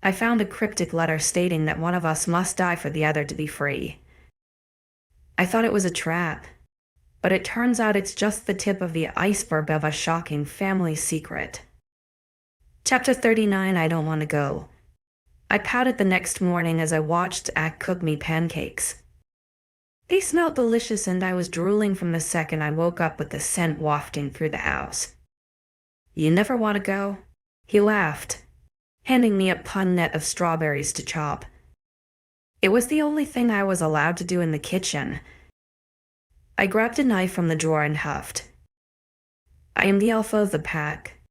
I found a cryptic letter stating that one of us must die for the other to be free. I thought it was a trap, but it turns out it's just the tip of the iceberg of a shocking family secret. Chapter 39, I Don't Want to Go. I pouted the next morning as I watched 𝐴𝐸 cook me pancakes. They smelled delicious and I was drooling from the second I woke up with the scent wafting through the house. You never want to go? He laughed, handing me a punnet of strawberries to chop. It was the only thing I was allowed to do in the kitchen. I grabbed a knife from the drawer and huffed. I am the alpha of the pack.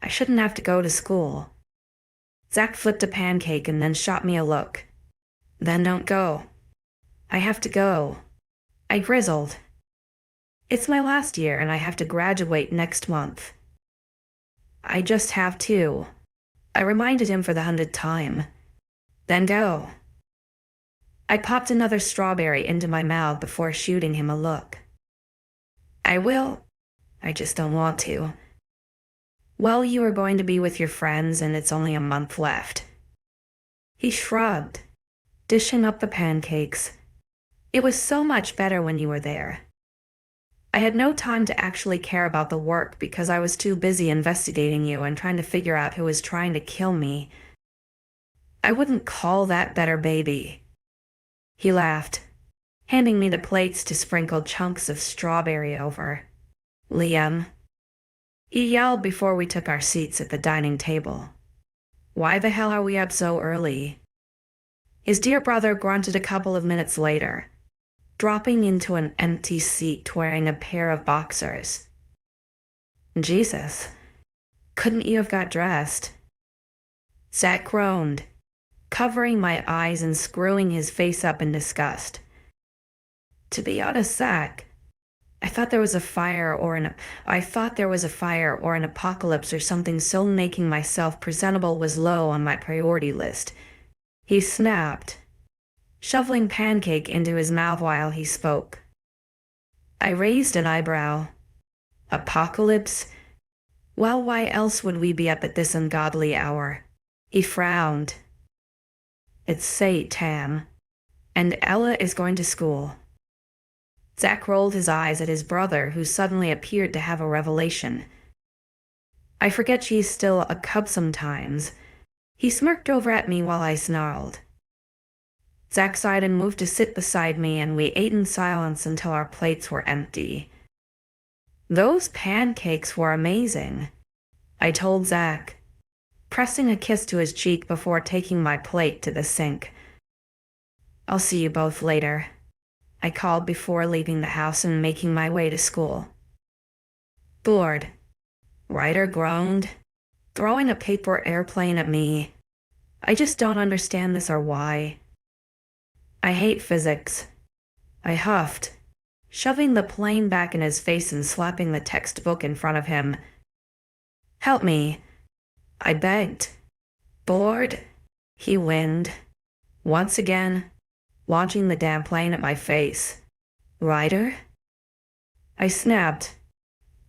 I shouldn't have to go to school. Zach flipped a pancake and then shot me a look. Then don't go. I have to go. I grizzled. It's my last year and I have to graduate next month. I just have to. I reminded him for the 100th time. Then go. I popped another strawberry into my mouth before shooting him a look. I will. I just don't want to. Well, you are going to be with your friends and it's only a month left. He shrugged, dishing up the pancakes. It was so much better when you were there. I had no time to actually care about the work because I was too busy investigating you and trying to figure out who was trying to kill me. I wouldn't call that better, baby. He laughed, handing me the plates to sprinkle chunks of strawberry over. Liam. He yelled before we took our seats at the dining table. Why the hell are we up so early? His dear brother grunted a couple of minutes later, dropping into an empty seat wearing a pair of boxers. Jesus, couldn't you have got dressed? Zach groaned, covering my eyes and screwing his face up in disgust. To be honest, Zach, I thought there was a fire or an apocalypse or something, so making myself presentable was low on my priority list. He snapped, shoveling pancake into his mouth while he spoke. I raised an eyebrow. Apocalypse? Well, why else would we be up at this ungodly hour? He frowned. It's Satan, and Ella is going to school. Zach rolled his eyes at his brother, who suddenly appeared to have a revelation. I forget she's still a cub sometimes. He smirked over at me while I snarled. Zach sighed and moved to sit beside me, and we ate in silence until our plates were empty. Those pancakes were amazing, I told Zach, pressing a kiss to his cheek before taking my plate to the sink. I'll see you both later, I called before leaving the house and making my way to school. Bored, Ryder groaned, throwing a paper airplane at me. I just don't understand this or why. I hate physics, I huffed, shoving the plane back in his face and slapping the textbook in front of him. Help me, I begged. Bored? He whined, once again, launching the damn plane at my face. Ryder? I snapped,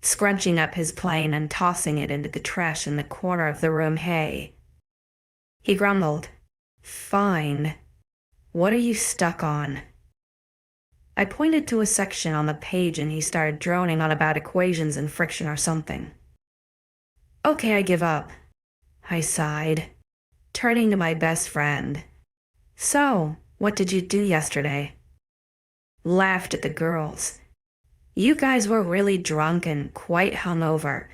scrunching up his plane and tossing it into the trash in the corner of the room. Hey. He grumbled. Fine. What are you stuck on? I pointed to a section on the page and he started droning on about equations and friction or something. Okay, I give up, I sighed, turning to my best friend. So, what did you do yesterday? Laughed at the girls. You guys were really drunk and quite hungover,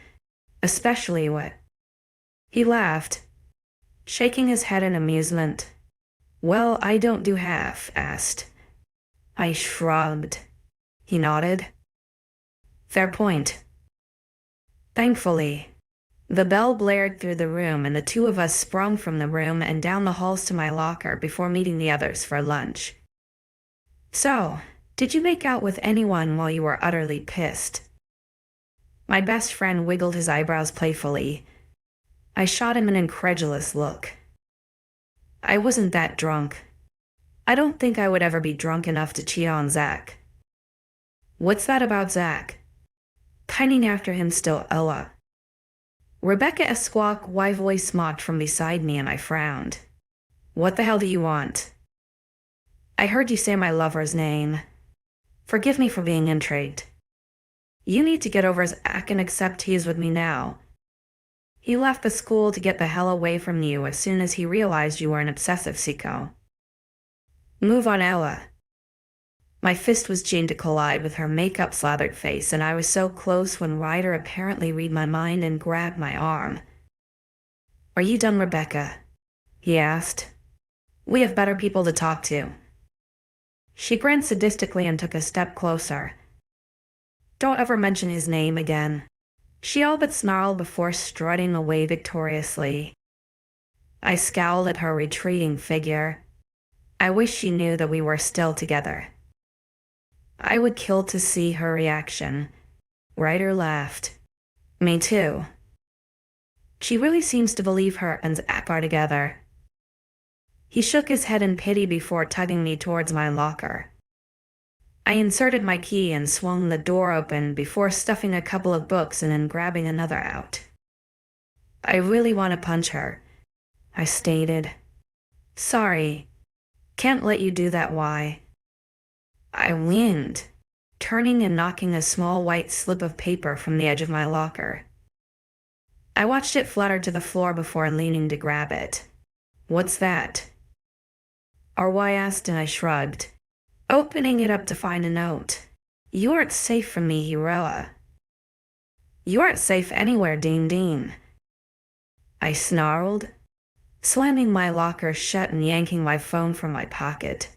especially what? He laughed, shaking his head in amusement. Well, I don't do half-assed. I shrugged. He nodded. Fair point. Thankfully, the bell blared through the room and the two of us sprung from the room and down the halls to my locker before meeting the others for lunch. So, did you make out with anyone while you were utterly pissed? My best friend wiggled his eyebrows playfully. I shot him an incredulous look. I wasn't that drunk. I don't think I would ever be drunk enough to cheat on Zach. What's that about Zach? Pining after him still, Ella. 𝐊𝐬𝐧𝐿 voice mocked from beside me, and I frowned. What the hell do you want? I heard you say my lover's name. Forgive me for being intrigued. You need to get over his act and accept he's with me now. He left the school to get the hell away from you as soon as he realized you were an obsessive psycho. Move on, Ella. My fist was chained to collide with her makeup-slathered face, and I was so close when Ryder apparently read my mind and grabbed my arm. Are you done, Rebecca? He asked. We have better people to talk to. She grinned sadistically and took a step closer. Don't ever mention his name again. She all but snarled before strutting away victoriously. I scowled at her retreating figure. I wish she knew that we were still together. I would kill to see her reaction. Ryder laughed. Me too. She really seems to believe her and Zach are together. He shook his head in pity before tugging me towards my locker. I inserted my key and swung the door open before stuffing a couple of books and then grabbing another out. I really want to punch her, I stated. Sorry. Can't let you do that, why? I whined, turning and knocking a small white slip of paper from the edge of my locker. I watched it flutter to the floor before leaning to grab it. What's that? RY asked, and I shrugged, opening it up to find a note. You aren't safe from me, Heroa. You aren't safe anywhere, Dean. I snarled, slamming my locker shut and yanking my phone from my pocket.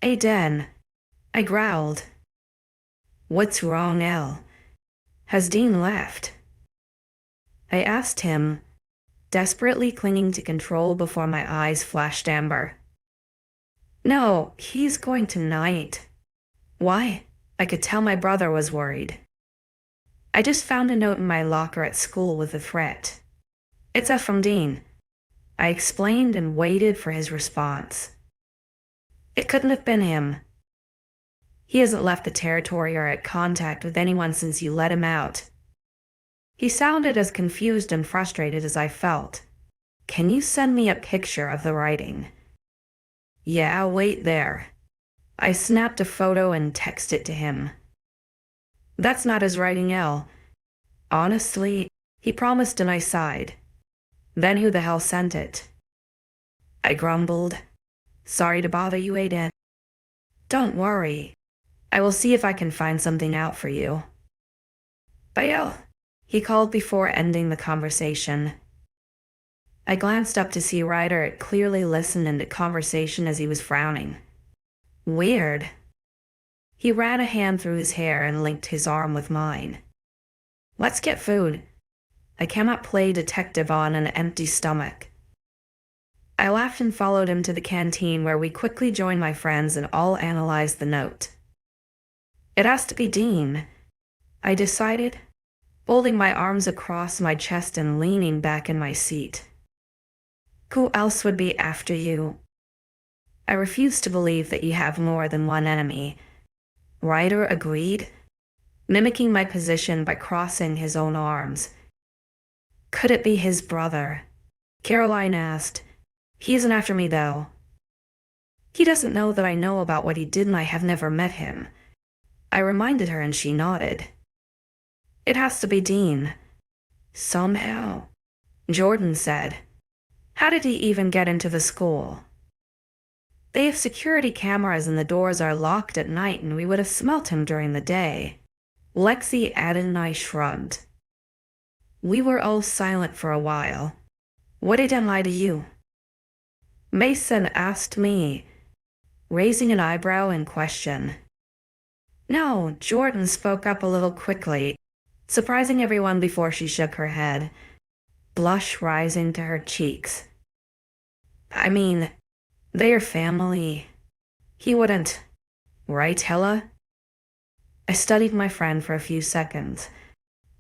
Hey, Den, I growled. What's wrong, Elle? Has Dean left? I asked him, desperately clinging to control before my eyes flashed amber. No, he's going tonight. Why? I could tell my brother was worried. I just found a note in my locker at school with a threat. It's from Dean, I explained and waited for his response. It couldn't have been him. He hasn't left the territory or had contact with anyone since you let him out. He sounded as confused and frustrated as I felt. Can you send me a picture of the writing? Yeah, wait there. I snapped a photo and texted it to him. That's not his writing, Elle. Honestly, he promised, and I sighed. Then who the hell sent it? I grumbled. Sorry to bother you, Aiden. Don't worry. I will see if I can find something out for you. Bye, Elle, he called before ending the conversation. I glanced up to see Ryder had clearly listened into conversation as he was frowning. Weird. He ran a hand through his hair and linked his arm with mine. Let's get food. I cannot play detective on an empty stomach. I laughed and followed him to the canteen, where we quickly joined my friends and all analyzed the note. It has to be Dean, I decided, folding my arms across my chest and leaning back in my seat. Who else would be after you? I refuse to believe that you have more than one enemy. Ryder agreed, mimicking my position by crossing his own arms. Could it be his brother? Caroline asked. He isn't after me, though. He doesn't know that I know about what he did, and I have never met him. I reminded her, and she nodded. It has to be Dean. Somehow, Jordan said. How did he even get into the school? They have security cameras and the doors are locked at night, and we would have smelt him during the day. Lexi added, and I shrugged. We were all silent for a while. What did Dean lie to you? Mason asked me, raising an eyebrow in question. No, Jordan spoke up a little quickly, surprising everyone before she shook her head, blush rising to her cheeks. I mean, they are family. He wouldn't, right, Hella? I studied my friend for a few seconds,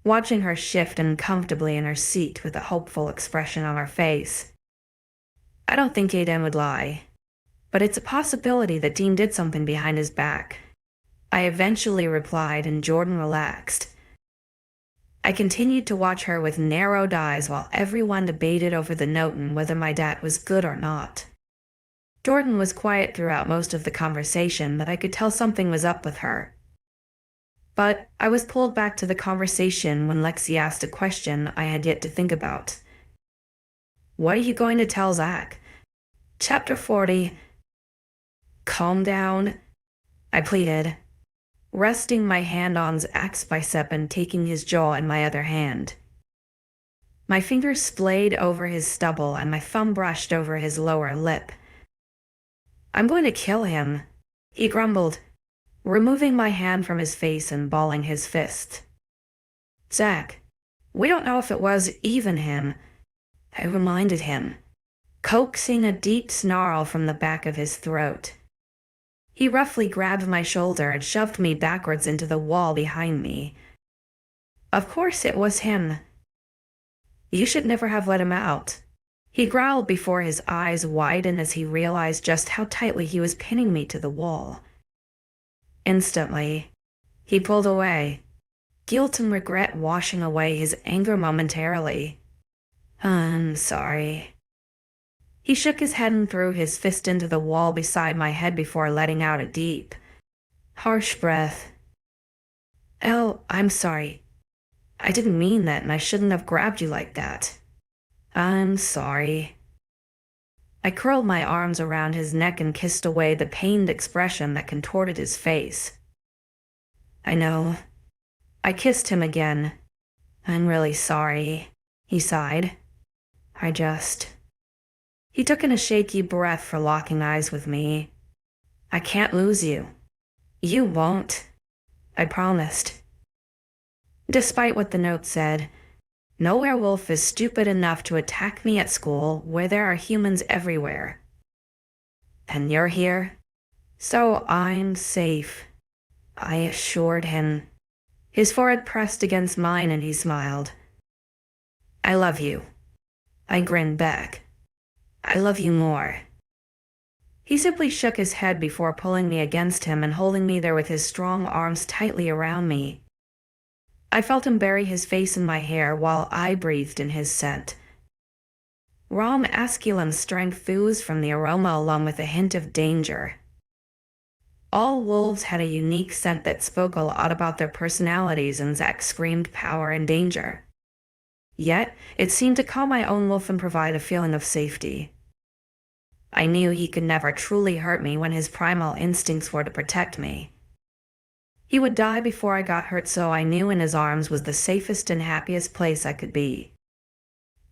watching her shift uncomfortably in her seat with a hopeful expression on her face. I don't think Aiden would lie, but it's a possibility that Dean did something behind his back. I eventually replied, and Jordan relaxed. I continued to watch her with narrowed eyes while everyone debated over the note and whether my dad was good or not. Jordan was quiet throughout most of the conversation, but I could tell something was up with her. But I was pulled back to the conversation when Lexi asked a question I had yet to think about. "What are you going to tell Zach?" Chapter 40. "Calm down," I pleaded, resting my hand on Zach's bicep and taking his jaw in my other hand. My fingers splayed over his stubble and my thumb brushed over his lower lip. "I'm going to kill him," he grumbled, removing my hand from his face and balling his fist. "Zach, we don't know if it was even him," I reminded him, coaxing a deep snarl from the back of his throat. He roughly grabbed my shoulder and shoved me backwards into the wall behind me. "Of course it was him. You should never have let him out," he growled before his eyes widened as he realized just how tightly he was pinning me to the wall. Instantly, he pulled away, guilt and regret washing away his anger momentarily. "I'm sorry." He shook his head and threw his fist into the wall beside my head before letting out a deep, harsh breath. I'm sorry. I didn't mean that and I shouldn't have grabbed you like that." "I'm sorry." I curled my arms around his neck and kissed away the pained expression that contorted his face. "I know." I kissed him again. "I'm really sorry," he sighed. He took in a shaky breath for locking eyes with me. "I can't lose you." "You won't," I promised. Despite what the note said, no werewolf is stupid enough to attack me at school where there are humans everywhere. "And you're here, so I'm safe," I assured him. His forehead pressed against mine and he smiled. "I love you." I grinned back. "I love you more." He simply shook his head before pulling me against him and holding me there with his strong arms tightly around me. I felt him bury his face in my hair while I breathed in his scent. Raw masculine strength oozed from the aroma along with a hint of danger. All wolves had a unique scent that spoke a lot about their personalities, and Zach screamed power and danger. Yet, it seemed to calm my own wolf and provide a feeling of safety. I knew he could never truly hurt me when his primal instincts were to protect me. He would die before I got hurt, so I knew in his arms was the safest and happiest place I could be.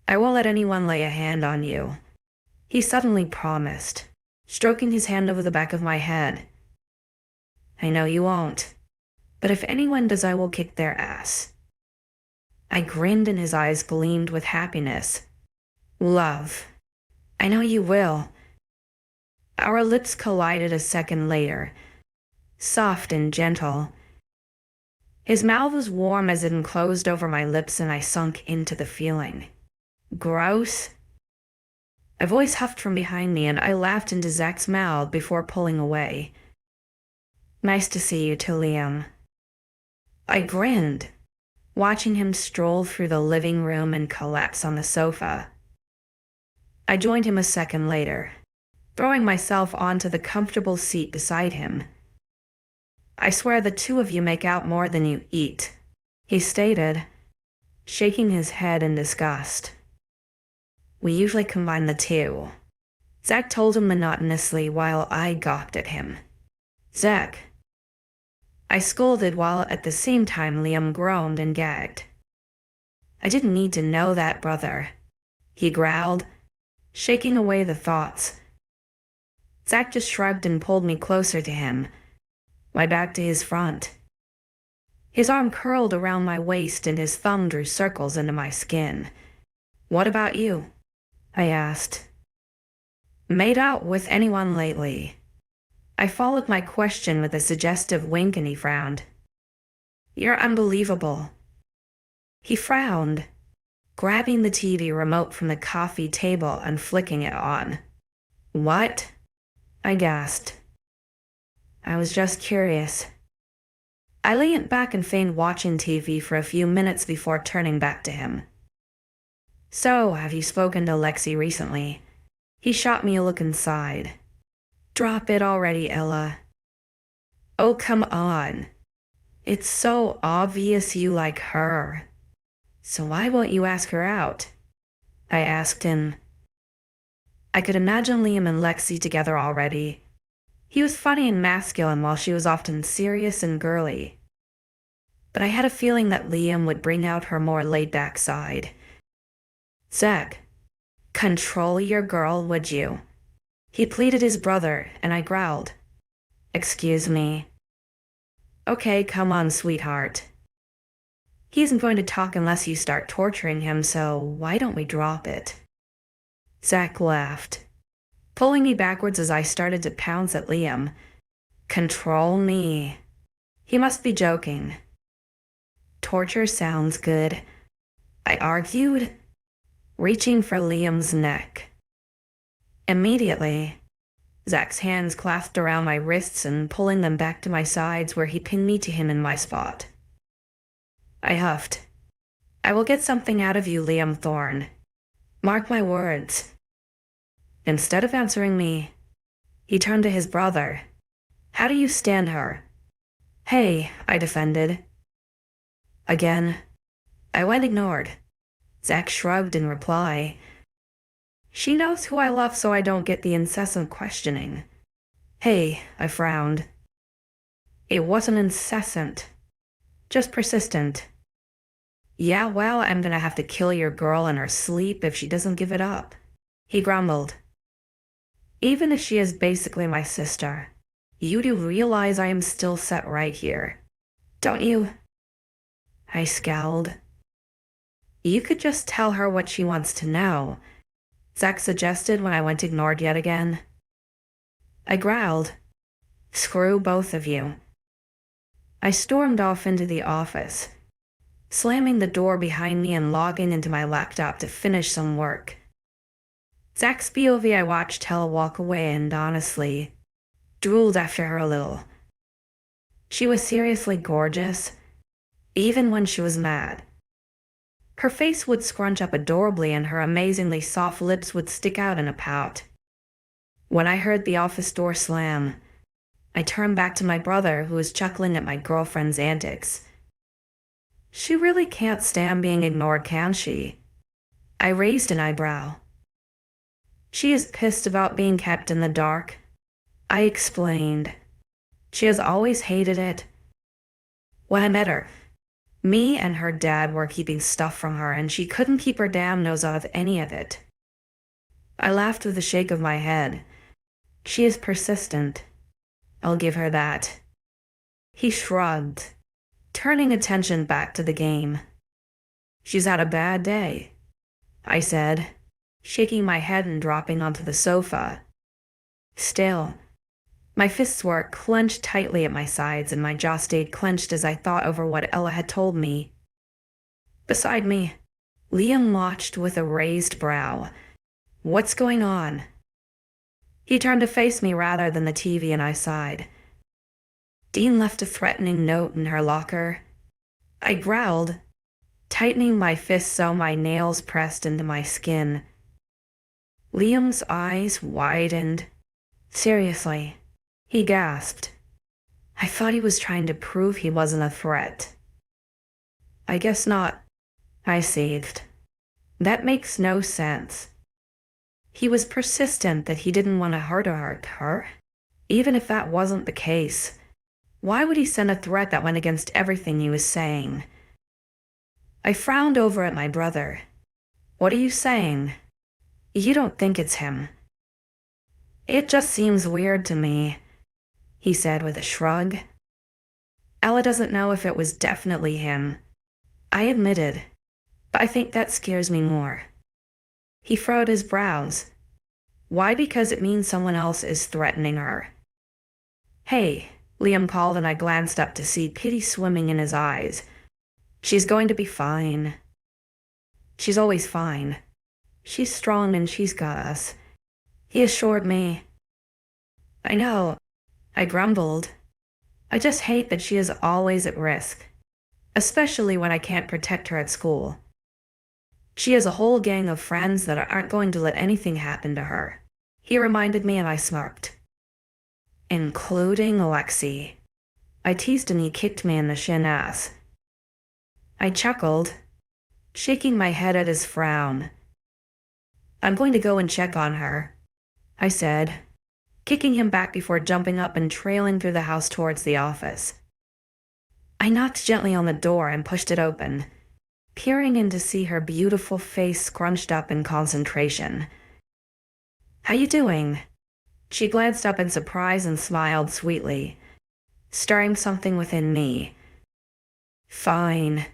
"I won't let anyone lay a hand on you," he suddenly promised, stroking his hand over the back of my head. "I know you won't, but if anyone does, I will kick their ass." I grinned and his eyes gleamed with happiness. "Love, I know you will." Our lips collided a second later, soft and gentle. His mouth was warm as it enclosed over my lips and I sunk into the feeling. "Gross?" A voice huffed from behind me and I laughed into Zach's mouth before pulling away. "Nice to see you too, Liam." I grinned, watching him stroll through the living room and collapse on the sofa. I joined him a second later, throwing myself onto the comfortable seat beside him. "I swear the two of you make out more than you eat," he stated, shaking his head in disgust. "We usually combine the two," Zach told him monotonously while I gawked at him. "Zach," I scolded while at the same time Liam groaned and gagged. "I didn't need to know that, brother," he growled, shaking away the thoughts. Zach just shrugged and pulled me closer to him, my back to his front. His arm curled around my waist and his thumb drew circles into my skin. "What about you?" I asked. "Made out with anyone lately?" I followed my question with a suggestive wink and he frowned. "You're unbelievable." He frowned, grabbing the TV remote from the coffee table and flicking it on. "What?" I gasped. "I was just curious." I leaned back and feigned watching TV for a few minutes before turning back to him. So, have you spoken to Lexi recently? He shot me a look inside. Drop it already, Ella. Oh, come on. It's so obvious you like her. So why won't you ask her out? I asked him. I could imagine Liam and Lexi together already. He was funny and masculine while she was often serious and girly. But I had a feeling that Liam would bring out her more laid-back side. Zach, control your girl, would you? He pleaded his brother, and I growled. Excuse me. Okay, come on, sweetheart. He isn't going to talk unless you start torturing him, so why don't we drop it? Zach laughed, pulling me backwards as I started to pounce at Liam. Control me. He must be joking. Torture sounds good, I argued, reaching for Liam's neck. Immediately, Zach's hands clasped around my wrists and pulling them back to my sides where he pinned me to him in my spot. I huffed. I will get something out of you, Liam Thorne. Mark my words. Instead of answering me, he turned to his brother. How do you stand her? Hey, I defended. Again, I went ignored. Zach shrugged in reply. She knows who I love, so I don't get the incessant questioning. Hey, I frowned. It wasn't incessant, just persistent. Yeah, well, I'm gonna have to kill your girl in her sleep if she doesn't give it up, he grumbled. Even if she is basically my sister, you do realize I am still set right here, don't you? I scowled. You could just tell her what she wants to know, Zach suggested when I went ignored yet again. I growled. Screw both of you. I stormed off into the office, slamming the door behind me and logging into my laptop to finish some work. Zach's POV I watched Ella walk away and honestly drooled after her a little. She was seriously gorgeous, even when she was mad. Her face would scrunch up adorably and her amazingly soft lips would stick out in a pout. When I heard the office door slam, I turned back to my brother who was chuckling at my girlfriend's antics. She really can't stand being ignored, can she? I raised an eyebrow. She is pissed about being kept in the dark, I explained. She has always hated it. When I met her, me and her dad were keeping stuff from her and she couldn't keep her damn nose out of any of it. I laughed with a shake of my head. She is persistent. I'll give her that. He shrugged, turning attention back to the game. She's had a bad day, I said, shaking my head and dropping onto the sofa. Still, my fists were clenched tightly at my sides and my jaw stayed clenched as I thought over what Ella had told me. Beside me, Liam watched with a raised brow. What's going on? He turned to face me rather than the TV and I sighed. Dean left a threatening note in her locker. I growled, tightening my fists so my nails pressed into my skin. Liam's eyes widened. Seriously, he gasped. I thought he was trying to prove he wasn't a threat. I guess not, I seethed. That makes no sense. He was persistent that he didn't want to hurt her. Even if that wasn't the case, why would he send a threat that went against everything he was saying? I frowned over at my brother. What are you saying? You don't think it's him? It just seems weird to me, he said with a shrug. Ella doesn't know if it was definitely him, I admitted, but I think that scares me more. He furrowed his brows. Why? Because it means someone else is threatening her. Hey, Liam called and I glanced up to see pity swimming in his eyes. She's going to be fine. She's always fine. She's strong and she's got us, he assured me. I know, I grumbled. I just hate that she is always at risk, especially when I can't protect her at school. She has a whole gang of friends that aren't going to let anything happen to her. He reminded me and I smirked. Including Alexei. I teased and he kicked me in the shin ass. I chuckled, shaking my head at his frown. I'm going to go and check on her, I said, kicking him back before jumping up and trailing through the house towards the office. I knocked gently on the door and pushed it open, peering in to see her beautiful face scrunched up in concentration. How you doing? She glanced up in surprise and smiled sweetly, stirring something within me. Fine,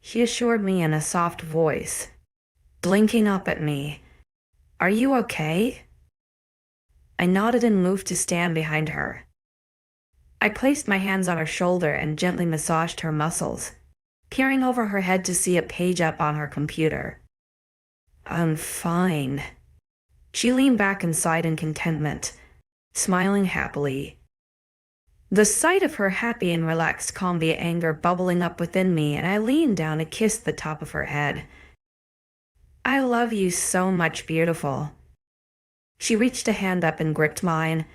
she assured me in a soft voice, blinking up at me. Are you okay? I nodded and moved to stand behind her. I placed my hands on her shoulder and gently massaged her muscles, peering over her head to see a page up on her computer. I'm fine. She leaned back and sighed in contentment, smiling happily. The sight of her happy and relaxed calmed the anger bubbling up within me, and I leaned down and kissed the top of her head. I love you so much, beautiful. She reached a hand up and gripped mine,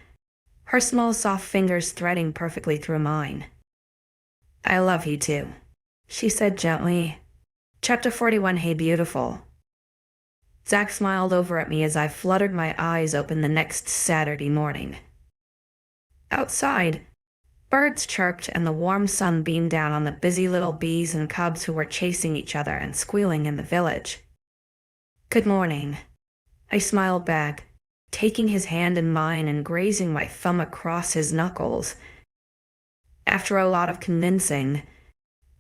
her small soft fingers threading perfectly through mine. I love you too, she said gently. Chapter 41, Hey Beautiful. Zach smiled over at me as I fluttered my eyes open the next Saturday morning. Outside, birds chirped and the warm sun beamed down on the busy little bees and cubs who were chasing each other and squealing in the village. Good morning, I smiled back, taking his hand in mine and grazing my thumb across his knuckles. After a lot of convincing,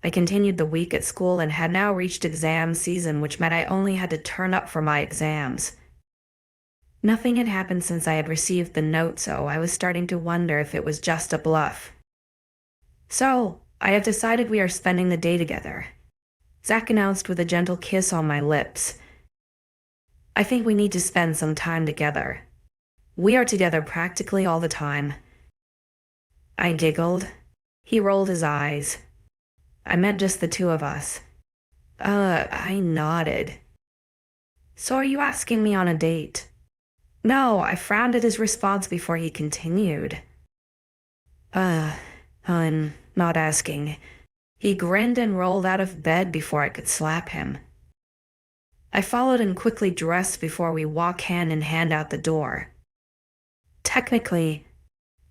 I continued the week at school and had now reached exam season, which meant I only had to turn up for my exams. Nothing had happened since I had received the note, so I was starting to wonder if it was just a bluff. So, I have decided we are spending the day together, Zach announced with a gentle kiss on my lips. I think we need to spend some time together. We are together practically all the time. I giggled. He rolled his eyes. I meant just the two of us. I nodded. So are you asking me on a date? No, I frowned at his response before he continued. I'm not asking. He grinned and rolled out of bed before I could slap him. I followed and quickly dressed before we walked hand in hand out the door. Technically,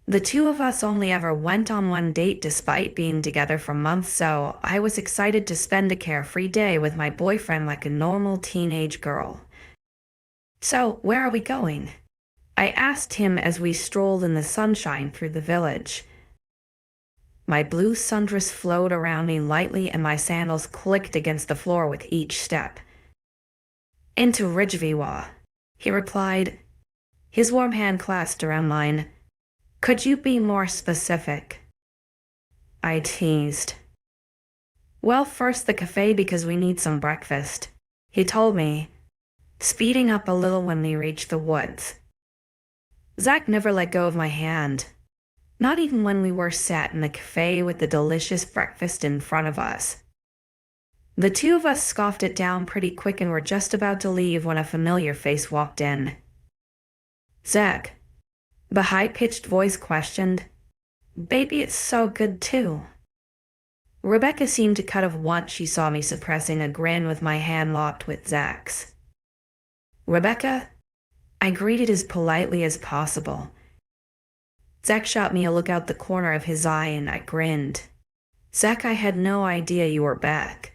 the two of us only ever went on one date despite being together for months, so I was excited to spend a carefree day with my boyfriend like a normal teenage girl. So, where are we going? I asked him as we strolled in the sunshine through the village. My blue sundress flowed around me lightly and my sandals clicked against the floor with each step. Into 𝐊𝐬𝐬, he replied, his warm hand clasped around mine. Could you be more specific? I teased. Well, first the cafe because we need some breakfast, he told me, speeding up a little when we reached the woods. Zach never let go of my hand, not even when we were sat in the cafe with the delicious breakfast in front of us. The two of us scoffed it down pretty quick and were just about to leave when a familiar face walked in. Zach, the high-pitched voice questioned. Baby, it's so good too. Rebecca seemed to cut off once she saw me suppressing a grin with my hand locked with Zach's. Rebecca? I greeted as politely as possible. Zach shot me a look out the corner of his eye and I grinned. Zach, I had no idea you were back.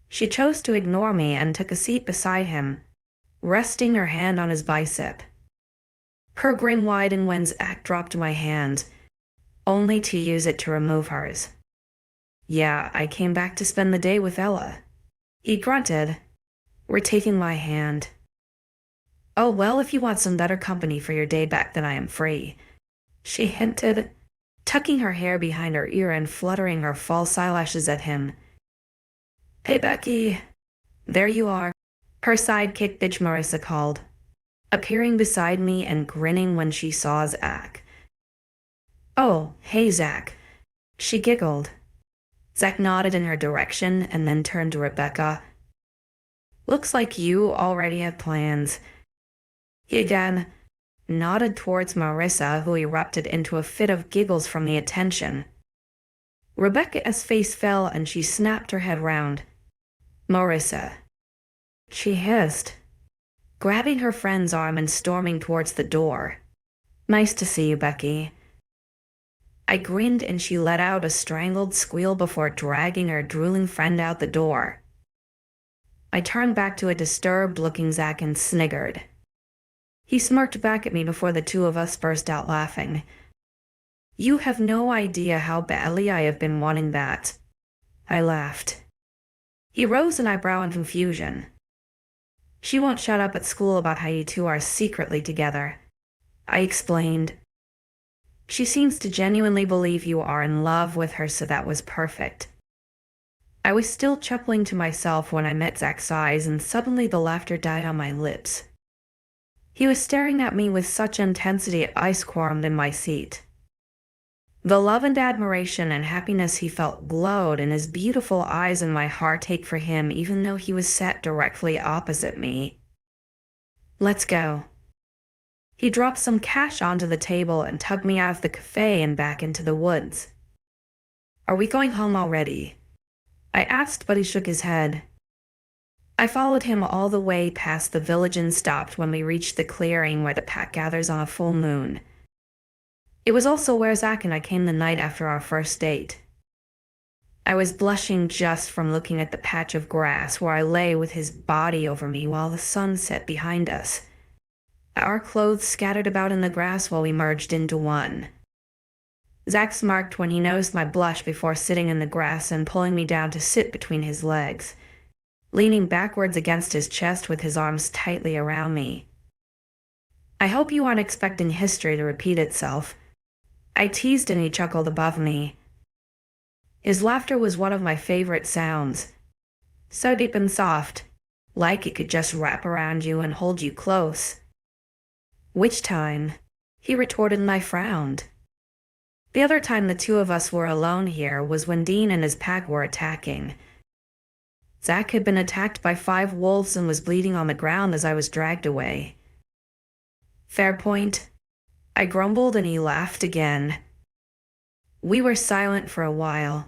She chose to ignore me and took a seat beside him, resting her hand on his bicep. Her grin widened when Zach dropped my hand, only to use it to remove hers. Yeah, I came back to spend the day with Ella. He grunted. We're taking my hand. Oh, well, if you want some better company for your day back, then I am free, she hinted, tucking her hair behind her ear and fluttering her false eyelashes at him. Hey, Becky. There you are, her sidekick bitch Marissa called, appearing beside me and grinning when she saw Zach. Oh, hey, Zach. She giggled. Zach nodded in her direction and then turned to Rebecca. Looks like you already have plans. He again nodded towards Marissa, who erupted into a fit of giggles from the attention. Rebecca's face fell and she snapped her head round. Marissa, she hissed, grabbing her friend's arm and storming towards the door. Nice to see you, Becky. I grinned and she let out a strangled squeal before dragging her drooling friend out the door. I turned back to a disturbed-looking Zach and sniggered. He smirked back at me before the two of us burst out laughing. You have no idea how badly I have been wanting that. I laughed. He rose an eyebrow in confusion. She won't shut up at school about how you two are secretly together, I explained. She seems to genuinely believe you are in love with her, so that was perfect. I was still chuckling to myself when I met Zach's eyes, and suddenly the laughter died on my lips. He was staring at me with such intensity I squirmed in my seat. The love and admiration and happiness he felt glowed in his beautiful eyes, and my heart ached for him even though he was sat directly opposite me. Let's go. He dropped some cash onto the table and tugged me out of the cafe and back into the woods. Are we going home already? I asked, but he shook his head. I followed him all the way past the village and stopped when we reached the clearing where the pack gathers on a full moon. It was also where Zach and I came the night after our first date. I was blushing just from looking at the patch of grass where I lay with his body over me while the sun set behind us. Our clothes scattered about in the grass while we merged into one. Zach smirked when he noticed my blush before sitting in the grass and pulling me down to sit between his legs, leaning backwards against his chest with his arms tightly around me. I hope you aren't expecting history to repeat itself, I teased, and he chuckled above me. His laughter was one of my favorite sounds, so deep and soft, like it could just wrap around you and hold you close. Which time? He retorted, and I frowned. The other time the two of us were alone here was when Dean and his pack were attacking. Zach had been attacked by 5 wolves and was bleeding on the ground as I was dragged away. Fair point, I grumbled, and he laughed again. We were silent for a while,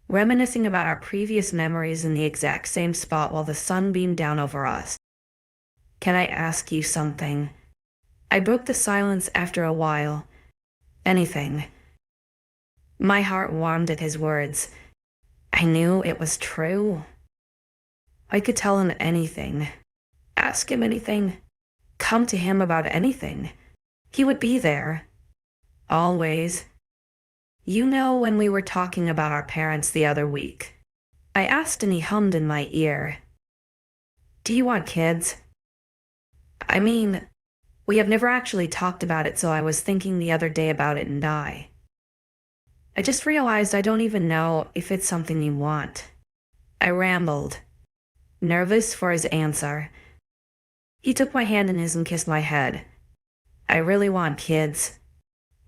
reminiscing about our previous memories in the exact same spot while the sun beamed down over us. Can I ask you something? I broke the silence after a while. Anything. My heart warmed at his words. I knew it was true. I could tell him anything. Ask him anything. Come to him about anything. He would be there. Always. You know, when we were talking about our parents the other week, I asked and he hummed in my ear. Do you want kids? I mean, we have never actually talked about it, so I was thinking the other day about it, and I just realized I don't even know if it's something you want. I rambled, nervous for his answer. He took my hand in his and kissed my head. I really want kids.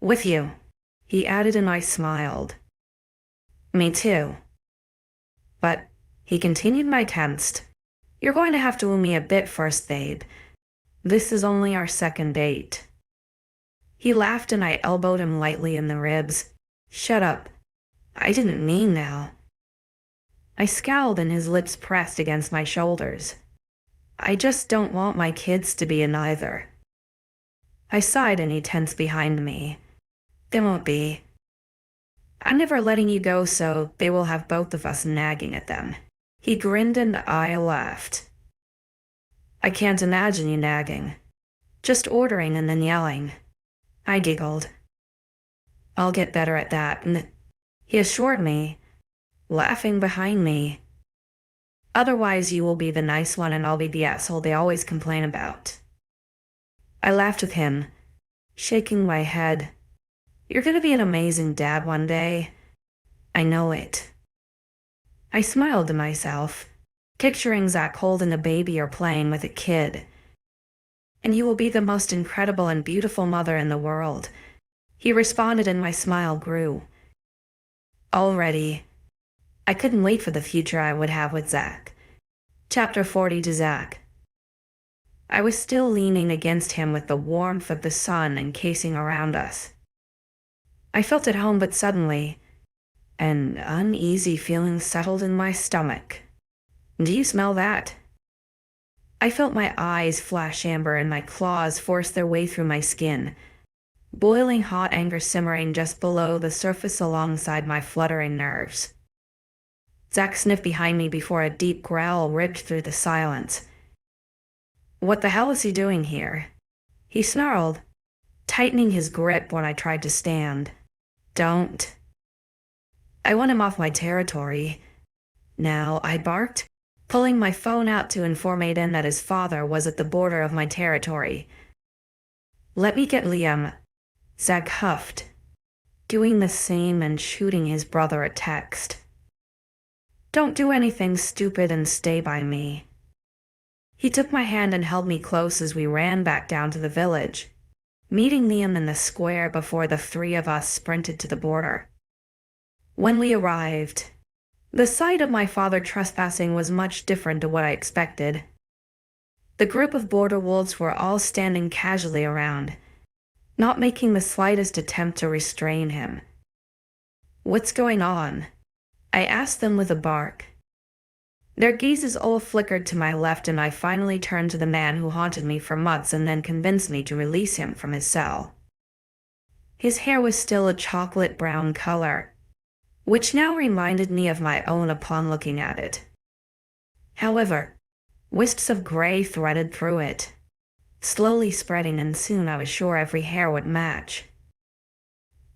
With you, he added, and I smiled. Me too. But, he continued, my tensed. You're going to have to woo me a bit first, babe. This is only our second date. He laughed, and I elbowed him lightly in the ribs. Shut up. I didn't mean now. I scowled, and his lips pressed against my shoulders. I just don't want my kids to be in either. I sighed, and he tensed behind me. They won't be. I'm never letting you go, so they will have both of us nagging at them. He grinned, and I laughed. I can't imagine you nagging. Just ordering and then yelling. I giggled. I'll get better at that, and he assured me, laughing behind me. Otherwise you will be the nice one and I'll be the asshole they always complain about. I laughed with him, shaking my head. You're gonna be an amazing dad one day. I know it. I smiled to myself, picturing Zach holding a baby or playing with a kid. And you will be the most incredible and beautiful mother in the world. He responded and my smile grew. Already. I couldn't wait for the future I would have with Zach. Chapter 40 to Zach. I was still leaning against him with the warmth of the sun encasing around us. I felt at home, but suddenly, an uneasy feeling settled in my stomach. Do you smell that? I felt my eyes flash amber and my claws force their way through my skin, boiling hot anger simmering just below the surface alongside my fluttering nerves. Zach sniffed behind me before a deep growl ripped through the silence. What the hell is he doing here? He snarled, tightening his grip when I tried to stand. Don't. I want him off my territory. Now, I barked, pulling my phone out to inform Aiden that his father was at the border of my territory. Let me get Liam, Zach huffed, doing the same and shooting his brother a text. Don't do anything stupid and stay by me. He took my hand and held me close as we ran back down to the village, meeting Liam in the square before the three of us sprinted to the border. When we arrived, the sight of my father trespassing was much different to what I expected. The group of border wolves were all standing casually around, not making the slightest attempt to restrain him. What's going on? I asked them with a bark. Their gazes all flickered to my left, and I finally turned to the man who haunted me for months and then convinced me to release him from his cell. His hair was still a chocolate brown color, which now reminded me of my own upon looking at it. However, wisps of gray threaded through it, slowly spreading, and soon I was sure every hair would match.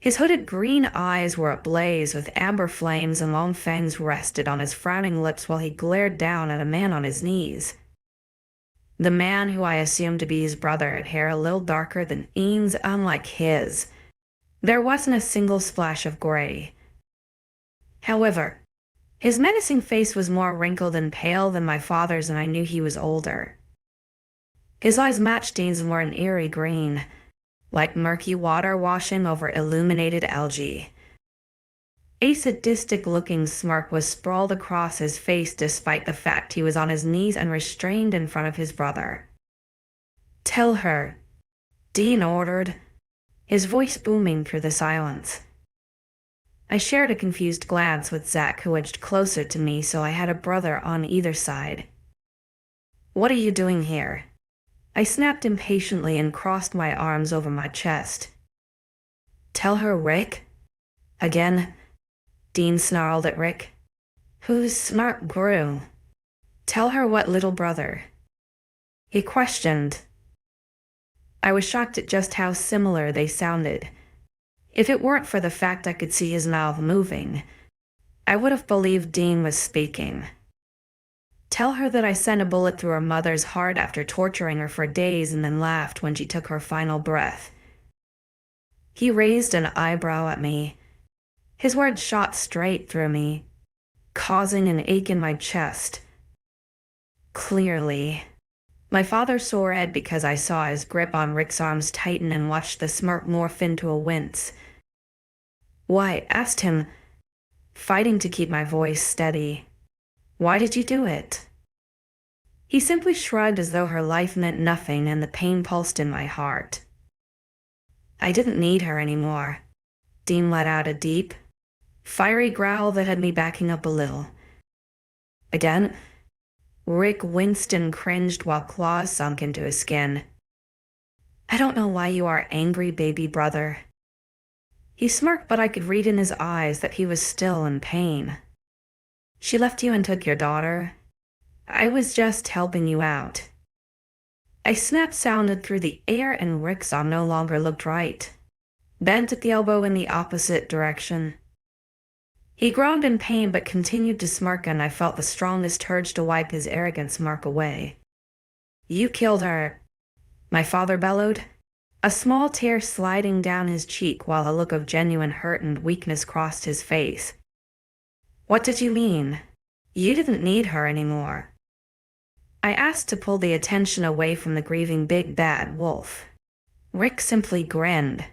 His hooded green eyes were ablaze with amber flames, and long fangs rested on his frowning lips while he glared down at a man on his knees. The man, who I assumed to be his brother, had hair a little darker than Ian's, unlike his. There wasn't a single splash of gray. However, his menacing face was more wrinkled and pale than my father's, and I knew he was older. His eyes matched Dean's and were an eerie green, like murky water washing over illuminated algae. A sadistic-looking smirk was sprawled across his face despite the fact he was on his knees and restrained in front of his brother. Tell her, Dean ordered, his voice booming through the silence. I shared a confused glance with Zach, who edged closer to me, so I had a brother on either side. What are you doing here? I snapped impatiently and crossed my arms over my chest. Tell her, Rick? Again, Dean snarled at Rick, whose snark grew. Tell her what, little brother? He questioned. I was shocked at just how similar they sounded. If it weren't for the fact I could see his mouth moving, I would have believed Dean was speaking. Tell her that I sent a bullet through her mother's heart after torturing her for days and then laughed when she took her final breath. He raised an eyebrow at me. His words shot straight through me, causing an ache in my chest. Clearly, my father saw red because I saw his grip on Rick's arms tighten and watched the smirk morph into a wince. Why? Asked him, fighting to keep my voice steady. Why did you do it? He simply shrugged as though her life meant nothing, and the pain pulsed in my heart. I didn't need her anymore. Dean let out a deep, fiery growl that had me backing up a little. Again, Rick winced and cringed while claws sunk into his skin. I don't know why you are angry, baby brother. He smirked, but I could read in his eyes that he was still in pain. She left you and took your daughter. I was just helping you out. A snap sounded through the air and Rick's arm no longer looked right, bent at the elbow in the opposite direction. He groaned in pain but continued to smirk, and I felt the strongest urge to wipe his arrogant smirk away. You killed her, my father bellowed, a small tear sliding down his cheek while a look of genuine hurt and weakness crossed his face. What did you mean? You didn't need her anymore. I asked to pull the attention away from the grieving big bad wolf. Rick simply grinned.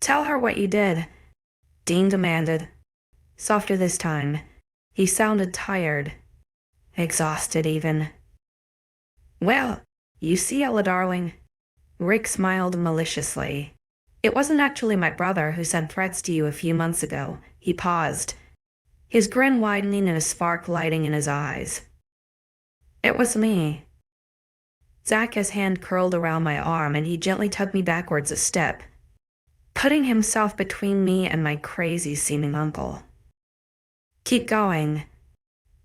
Tell her what you did, Dean demanded. Softer this time. He sounded tired. Exhausted even. Well, you see, Ella darling. Rick smiled maliciously. It wasn't actually my brother who sent threats to you a few months ago. He paused, his grin widening and a spark lighting in his eyes. It was me. Zach's hand curled around my arm and he gently tugged me backwards a step, putting himself between me and my crazy-seeming uncle. Keep going,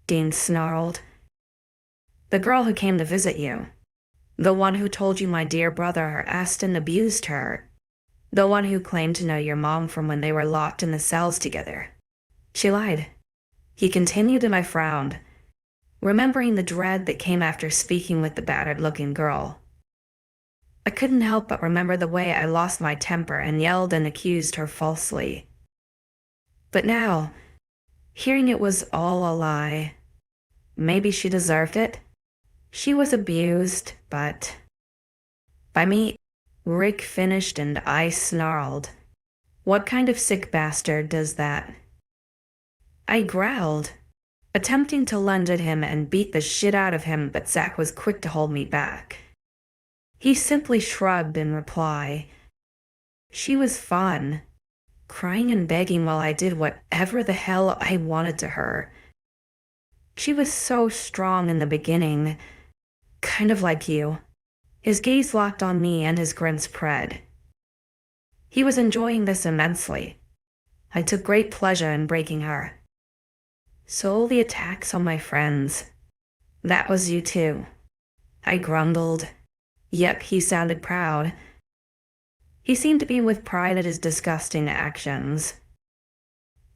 Dean snarled. The girl who came to visit you. The one who told you my dear brother asked and abused her. The one who claimed to know your mom from when they were locked in the cells together. She lied. He continued, and I frowned, remembering the dread that came after speaking with the battered-looking girl. I couldn't help but remember the way I lost my temper and yelled and accused her falsely. But now, hearing it was all a lie, maybe she deserved it. She was abused, but by me, Rick finished, and I snarled. What kind of sick bastard does that? I growled, attempting to lunge at him and beat the shit out of him, but Zach was quick to hold me back. He simply shrugged in reply. She was fun, crying and begging while I did whatever the hell I wanted to her. She was so strong in the beginning, kind of like you. His gaze locked on me and his grin spread. He was enjoying this immensely. I took great pleasure in breaking her. So the attacks on my friends. That was you too. I grumbled. Yep, he sounded proud. He seemed to be with pride at his disgusting actions.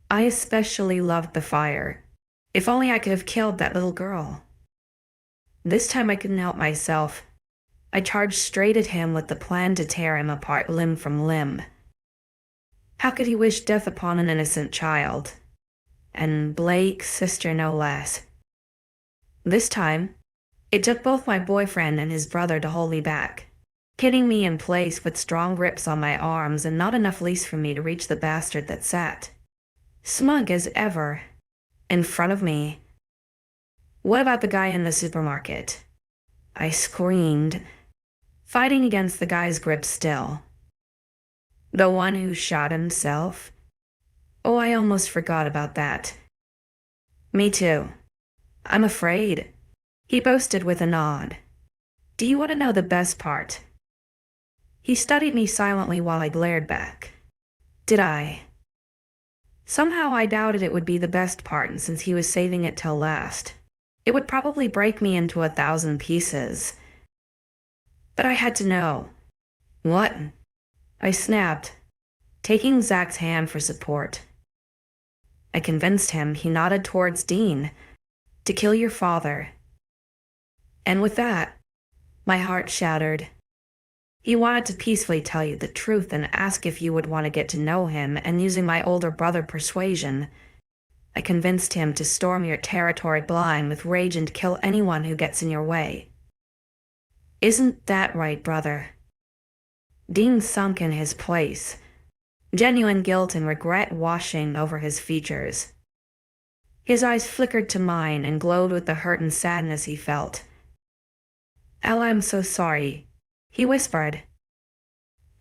I especially loved the fire. If only I could have killed that little girl. This time I couldn't help myself. I charged straight at him with the plan to tear him apart limb from limb. How could he wish death upon an innocent child? And Blake's sister no less. This time, it took both my boyfriend and his brother to hold me back, hitting me in place with strong grips on my arms and not enough leash for me to reach the bastard that sat, smug as ever, in front of me. What about the guy in the supermarket? I screamed, fighting against the guy's grip still. The one who shot himself? Oh, I almost forgot about that. Me too. I'm afraid, he boasted with a nod. Do you want to know the best part? He studied me silently while I glared back. Did I? Somehow I doubted it would be the best part, and since he was saving it till last, it would probably break me into 1,000 pieces. But I had to know. What? I snapped, taking Zach's hand for support. I convinced him, he nodded towards Dean, to kill your father. And with that, my heart shattered. He wanted to peacefully tell you the truth and ask if you would want to get to know him, and using my older brother persuasion, I convinced him to storm your territory blind with rage and kill anyone who gets in your way. Isn't that right, brother? Dean sunk in his place, genuine guilt and regret washing over his features. His eyes flickered to mine and glowed with the hurt and sadness he felt. Ella, I'm so sorry, he whispered.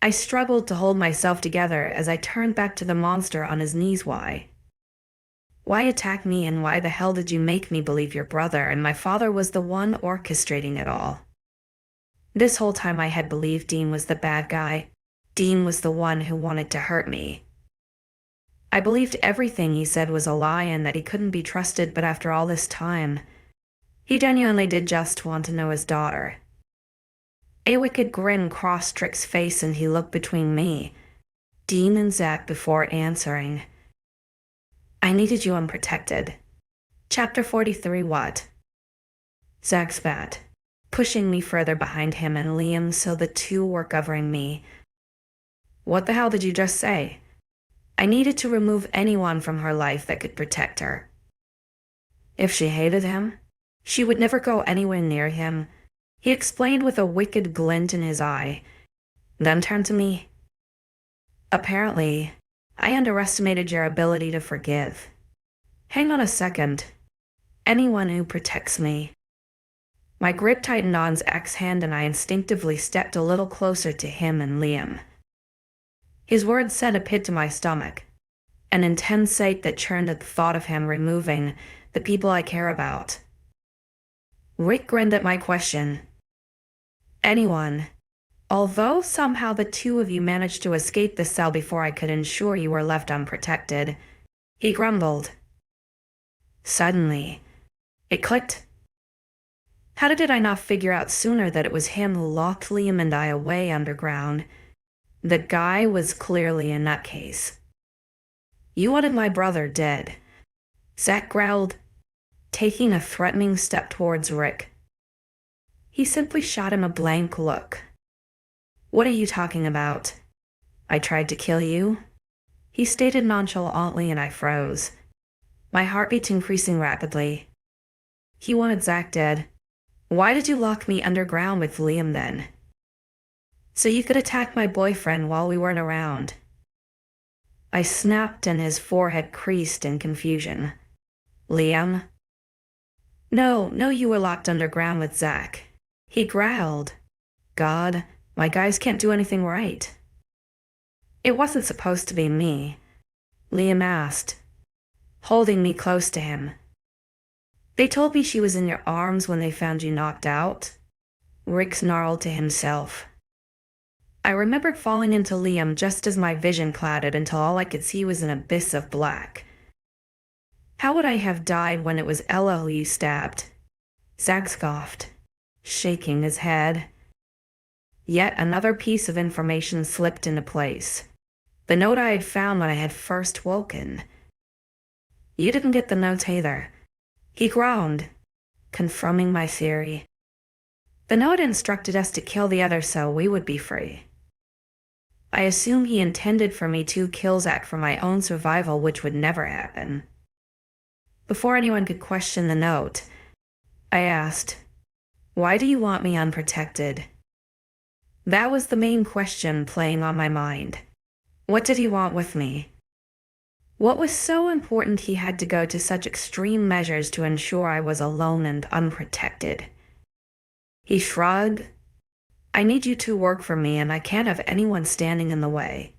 I struggled to hold myself together as I turned back to the monster on his knees. Why? Why attack me, and why the hell did you make me believe your brother and my father was the one orchestrating it all? This whole time I had believed Dean was the bad guy. Dean was the one who wanted to hurt me. I believed everything he said was a lie and that he couldn't be trusted, but after all this time, he genuinely did just want to know his daughter. A wicked grin crossed Rick's face and he looked between me, Dean, and Zach before answering. I needed you unprotected. Chapter 43. What? Zach spat, pushing me further behind him and Liam so the two were covering me. What the hell did you just say? I needed to remove anyone from her life that could protect her. If she hated him, she would never go anywhere near him, he explained with a wicked glint in his eye, then turned to me. Apparently, I underestimated your ability to forgive. Hang on a second. Anyone who protects me. My grip tightened on Zach's hand and I instinctively stepped a little closer to him and Liam. His words sent a pit to my stomach, an intense ache that churned at the thought of him removing the people I care about. Rick grinned at my question. Anyone. Although somehow the two of you managed to escape the cell before I could ensure you were left unprotected, he grumbled. Suddenly, it clicked. How did I not figure out sooner that it was him who locked Liam and I away underground? The guy was clearly a nutcase. You wanted my brother dead, Zach growled, taking a threatening step towards Rick. He simply shot him a blank look. What are you talking about? I tried to kill you? He stated nonchalantly and I froze, my heartbeat increasing rapidly. He wanted Zach dead. Why did you lock me underground with Liam then? So you could attack my boyfriend while we weren't around. I snapped and his forehead creased in confusion. Liam? No, you were locked underground with Zach. He growled. God, my guys can't do anything right. It wasn't supposed to be me, Liam asked, holding me close to him. They told me she was in your arms when they found you knocked out. Rick snarled to himself. I remembered falling into Liam just as my vision clouded until all I could see was an abyss of black. How would I have died when it was Ella who you stabbed? Zach scoffed, shaking his head. Yet another piece of information slipped into place. The note I had found when I had first woken. You didn't get the note either, he groaned, confirming my theory. The note instructed us to kill the other so we would be free. I assume he intended for me to kill Zach for my own survival, which would never happen. Before anyone could question the note, I asked, why do you want me unprotected? That was the main question playing on my mind. What did he want with me? What was so important he had to go to such extreme measures to ensure I was alone and unprotected? He shrugged. I need you to work for me and I can't have anyone standing in the way.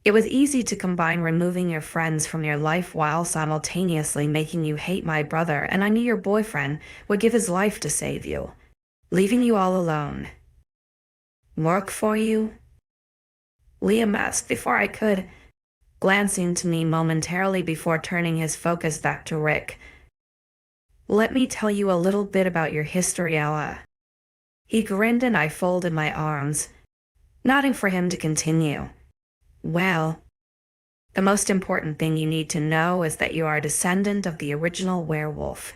It was easy to combine removing your friends from your life while simultaneously making you hate my brother, and I knew your boyfriend would give his life to save you, leaving you all alone. Work for you? Liam asked before I could, glancing to me momentarily before turning his focus back to Rick. Let me tell you a little bit about your history, Ella. He grinned and I folded my arms, nodding for him to continue. Well, the most important thing you need to know is that you are a descendant of the original werewolf.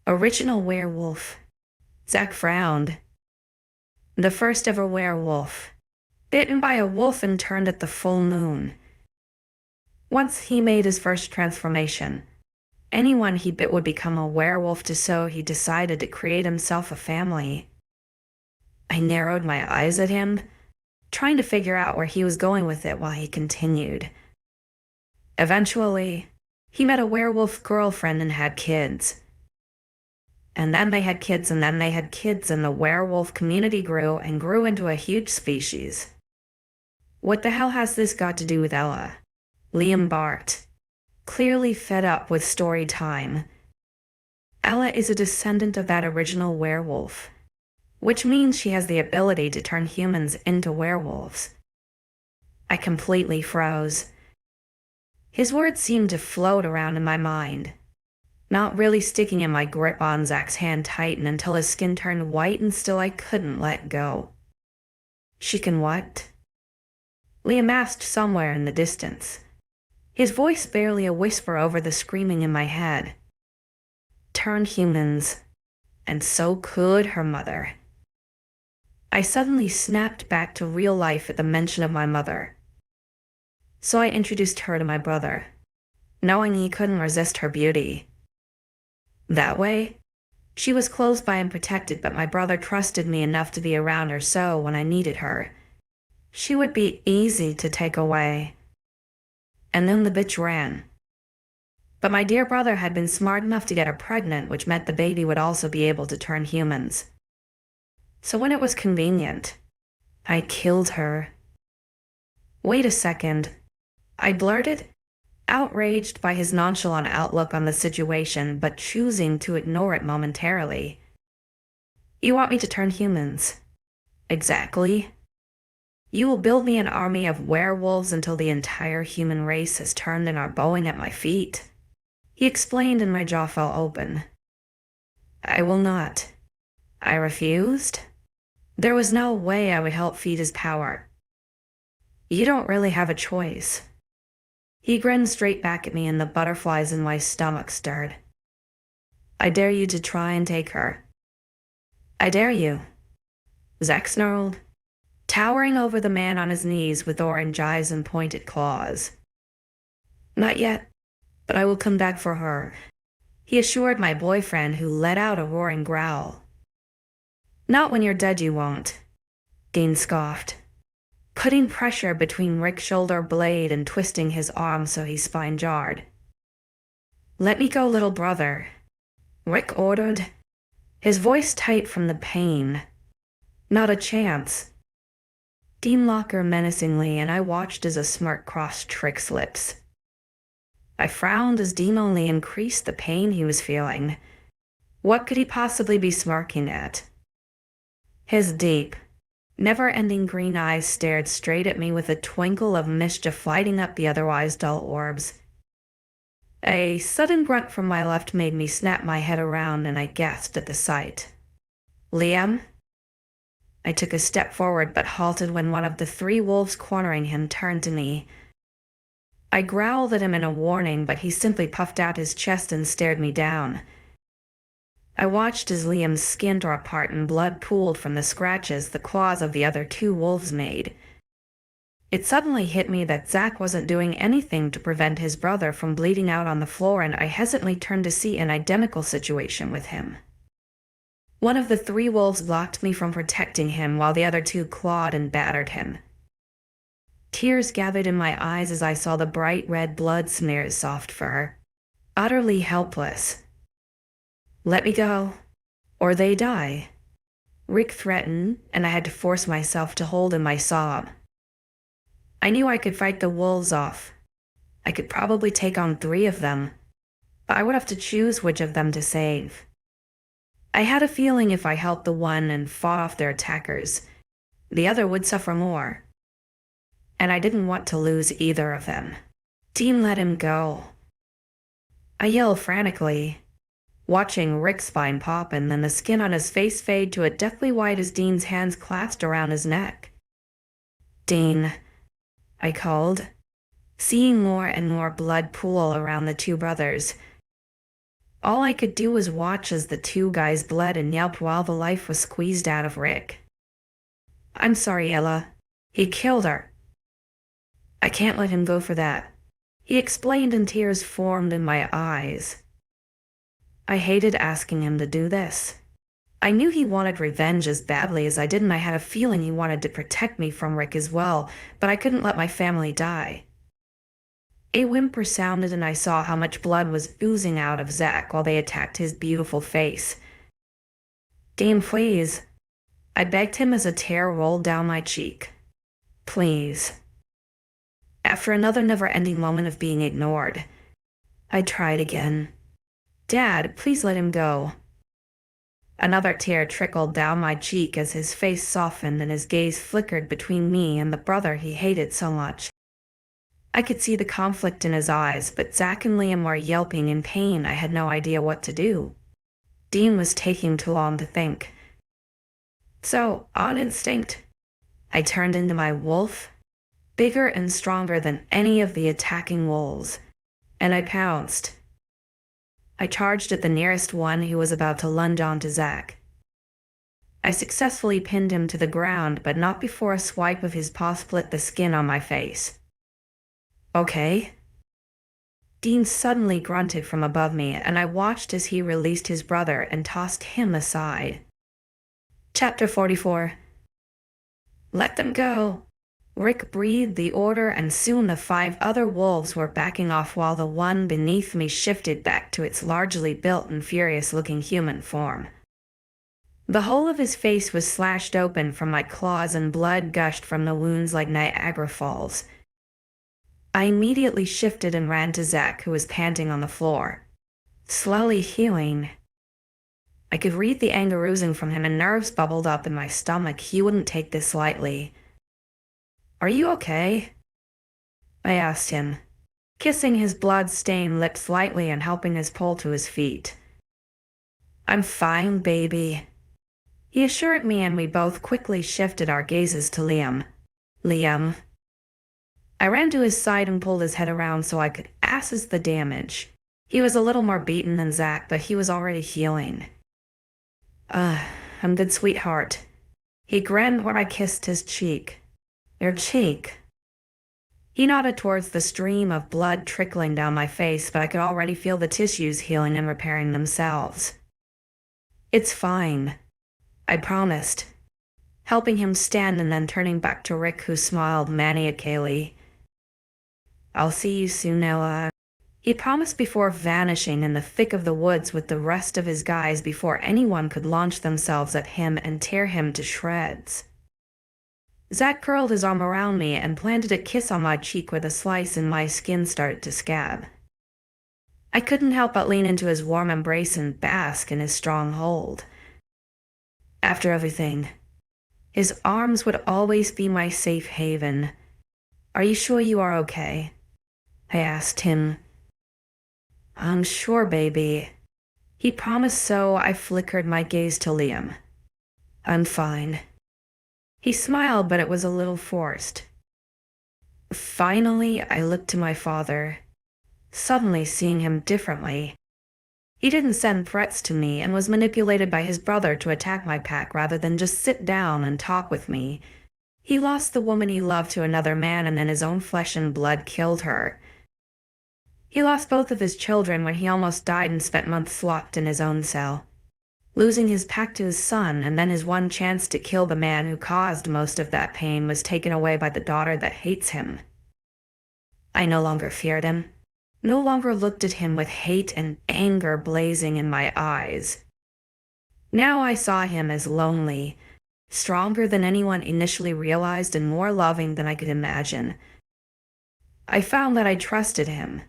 Original werewolf? Zach frowned. The first ever werewolf, bitten by a wolf and turned at the full moon. Once he made his first transformation, anyone he bit would become a werewolf, so he decided to create himself a family. I narrowed my eyes at him, trying to figure out where he was going with it while he continued. Eventually, he met a werewolf girlfriend and had kids. And then they had kids, and then they had kids, and the werewolf community grew and grew into a huge species. What the hell has this got to do with Ella? Liam barked, clearly fed up with story time. Ella is a descendant of that original werewolf, which means she has the ability to turn humans into werewolves. I completely froze. His words seemed to float around in my mind, not really sticking in my grip on Zach's hand tightened until his skin turned white and still I couldn't let go. She can what? Liam asked somewhere in the distance, his voice barely a whisper over the screaming in my head. Turn humans, and so could her mother. I suddenly snapped back to real life at the mention of my mother. So I introduced her to my brother, knowing he couldn't resist her beauty. That way, she was close by and protected, but my brother trusted me enough to be around her, so when I needed her, She would be easy to take away. And then the bitch ran. But my dear brother had been smart enough to get her pregnant, which meant the baby would also be able to turn humans. So when it was convenient, I killed her. Wait a second, I blurted, outraged by his nonchalant outlook on the situation, but choosing to ignore it momentarily. You want me to turn humans? Exactly. You will build me an army of werewolves until the entire human race has turned and are bowing at my feet. He explained, and my jaw fell open. I will not. I refused. There was no way I would help feed his power. You don't really have a choice. He grinned straight back at me, and the butterflies in my stomach stirred. I dare you to try and take her. I dare you. Zack snarled, towering over the man on his knees with orange eyes and pointed claws. Not yet, but I will come back for her, he assured my boyfriend, who let out a roaring growl. Not when you're dead, you won't, Dean scoffed, putting pressure between Rick's shoulder blade and twisting his arm so he spine-jarred. Let me go, little brother, Rick ordered, his voice tight from the pain. Not a chance. Dean locked her menacingly, and I watched as a smirk crossed Rick's lips. I frowned as Dean only increased the pain he was feeling. What could he possibly be smirking at? His deep, never-ending green eyes stared straight at me with a twinkle of mischief lighting up the otherwise dull orbs. A sudden grunt from my left made me snap my head around, and I gasped at the sight. Liam? I took a step forward but halted when one of the three wolves cornering him turned to me. I growled at him in a warning, but he simply puffed out his chest and stared me down. I watched as Liam's skin tore apart and blood pooled from the scratches the claws of the other two wolves made. It suddenly hit me that Zack wasn't doing anything to prevent his brother from bleeding out on the floor, and I hesitantly turned to see an identical situation with him. One of the three wolves blocked me from protecting him, while the other two clawed and battered him. Tears gathered in my eyes as I saw the bright red blood smear his soft fur. Utterly helpless. Let me go, or they die, Rick threatened, and I had to force myself to hold in my sob. I knew I could fight the wolves off. I could probably take on 3 of them, but I would have to choose which of them to save. I had a feeling if I helped the one and fought off their attackers, the other would suffer more. And I didn't want to lose either of them. Dean let him go. I yelled frantically, watching Rick's spine pop and then the skin on his face fade to a deathly white as Dean's hands clasped around his neck. Dean, I called, seeing more and more blood pool around the two brothers. All I could do was watch as the two guys bled and yelped while the life was squeezed out of Rick. I'm sorry, Ella. He killed her. I can't let him go for that, he explained, and tears formed in my eyes. I hated asking him to do this. I knew he wanted revenge as badly as I did, and I had a feeling he wanted to protect me from Rick as well, but I couldn't let my family die. A whimper sounded, and I saw how much blood was oozing out of Zack while they attacked his beautiful face. Dean, please, I begged him as a tear rolled down my cheek. Please. After another never-ending moment of being ignored, I tried again. Dad, please let him go. Another tear trickled down my cheek as his face softened and his gaze flickered between me and the brother he hated so much. I could see the conflict in his eyes, but Zack and Liam were yelping in pain. I had no idea what to do. Dean was taking too long to think. So, on instinct, I turned into my wolf, bigger and stronger than any of the attacking wolves, and I pounced. I charged at the nearest one who was about to lunge onto Zack. I successfully pinned him to the ground, but not before a swipe of his paw split the skin on my face. Okay. Dean suddenly grunted from above me, and I watched as he released his brother and tossed him aside. Chapter 44. Let them go, Rick breathed the order, and soon the 5 other wolves were backing off while the one beneath me shifted back to its largely built and furious-looking human form. The whole of his face was slashed open from my claws and blood gushed from the wounds like Niagara Falls. I immediately shifted and ran to Zach, who was panting on the floor, slowly healing. I could read the anger oozing from him and nerves bubbled up in my stomach. He wouldn't take this lightly. "Are you okay?" I asked him, kissing his blood-stained lips lightly and helping us pull to his feet. "I'm fine, baby," he assured me, and we both quickly shifted our gazes to Liam. "Liam." I ran to his side and pulled his head around so I could assess the damage. He was a little more beaten than Zach, but he was already healing. I'm good, sweetheart." He grinned when I kissed his cheek. "Your cheek?" He nodded towards the stream of blood trickling down my face, but I could already feel the tissues healing and repairing themselves. "It's fine," I promised, helping him stand and then turning back to Rick, who smiled maniacally. "I'll see you soon, Ella," he promised before vanishing in the thick of the woods with the rest of his guys before anyone could launch themselves at him and tear him to shreds. Zach curled his arm around me and planted a kiss on my cheek with a slice, and my skin started to scab. I couldn't help but lean into his warm embrace and bask in his strong hold. After everything, his arms would always be my safe haven. "Are you sure you are okay?" I asked him. "I'm sure, baby," he promised, so I flickered my gaze to Liam. "I'm fine." He smiled, but it was a little forced. Finally, I looked to my father, suddenly seeing him differently. He didn't send threats to me and was manipulated by his brother to attack my pack rather than just sit down and talk with me. He lost the woman he loved to another man, and then his own flesh and blood killed her. He lost both of his children when he almost died and spent months locked in his own cell, losing his pack to his son, and then his one chance to kill the man who caused most of that pain was taken away by the daughter that hates him. I no longer feared him, no longer looked at him with hate and anger blazing in my eyes. Now I saw him as lonely, stronger than anyone initially realized, and more loving than I could imagine. I found that I trusted him.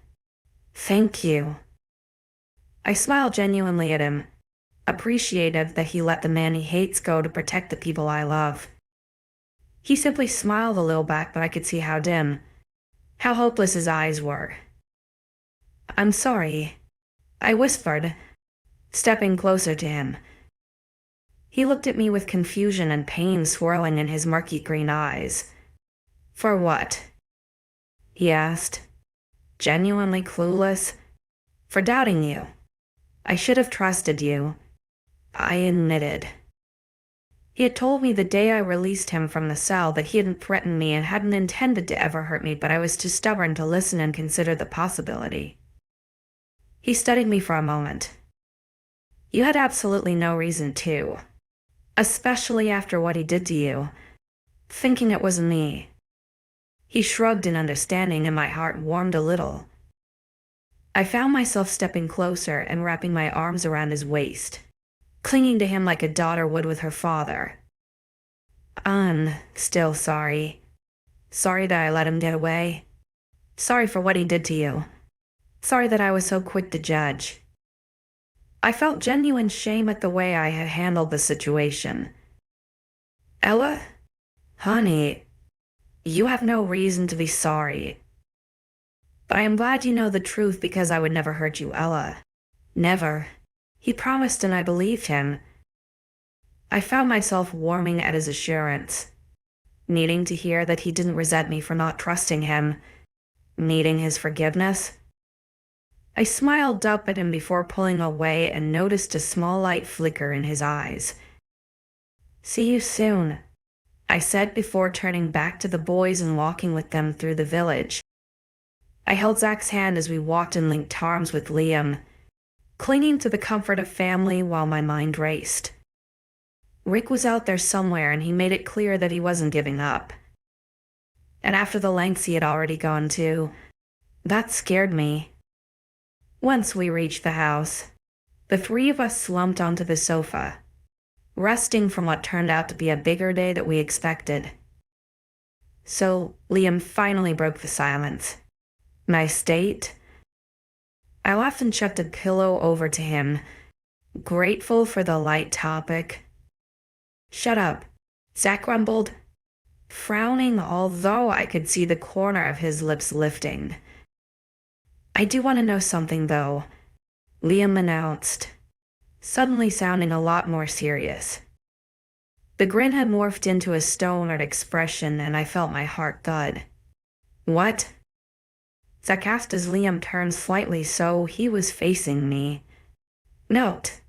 "Thank you." I smiled genuinely at him, appreciative that he let the man he hates go to protect the people I love. He simply smiled a little back, but I could see how dim, how hopeless his eyes were. "I'm sorry," I whispered, stepping closer to him. He looked at me with confusion and pain swirling in his murky green eyes. "For what?" he asked, genuinely clueless. "For doubting you. I should have trusted you," I admitted. He had told me the day I released him from the cell that he hadn't threatened me and hadn't intended to ever hurt me, but I was too stubborn to listen and consider the possibility. He studied me for a moment. "You had absolutely no reason to, especially after what he did to you, thinking it was me." He shrugged in understanding, and my heart warmed a little. I found myself stepping closer and wrapping my arms around his waist, clinging to him like a daughter would with her father. "I'm still sorry. Sorry that I let him get away. Sorry for what he did to you. Sorry that I was so quick to judge." I felt genuine shame at the way I had handled the situation. "Ella? Honey, you have no reason to be sorry. But I am glad you know the truth, because I would never hurt you, Ella. Never." He promised, and I believed him. I found myself warming at his assurance, needing to hear that he didn't resent me for not trusting him, needing his forgiveness. I smiled up at him before pulling away and noticed a small light flicker in his eyes. "See you soon," I said before turning back to the boys and walking with them through the village. I held Zach's hand as we walked and linked arms with Liam, clinging to the comfort of family while my mind raced. Rick was out there somewhere, and he made it clear that he wasn't giving up. and after the lengths he had already gone to. That scared me. Once we reached the house, the three of us slumped onto the sofa, resting from what turned out to be a bigger day than we expected. So Liam finally broke the silence. My state? I laughed and chucked a pillow over to him, grateful for the light topic. Shut up, Zach grumbled, frowning although I could see the corner of his lips lifting. I do want to know something though, Liam announced, suddenly sounding a lot more serious. The grin had morphed into a stoned expression and I felt my heart thud. What? Zach asked as Liam turned slightly so he was facing me. Note.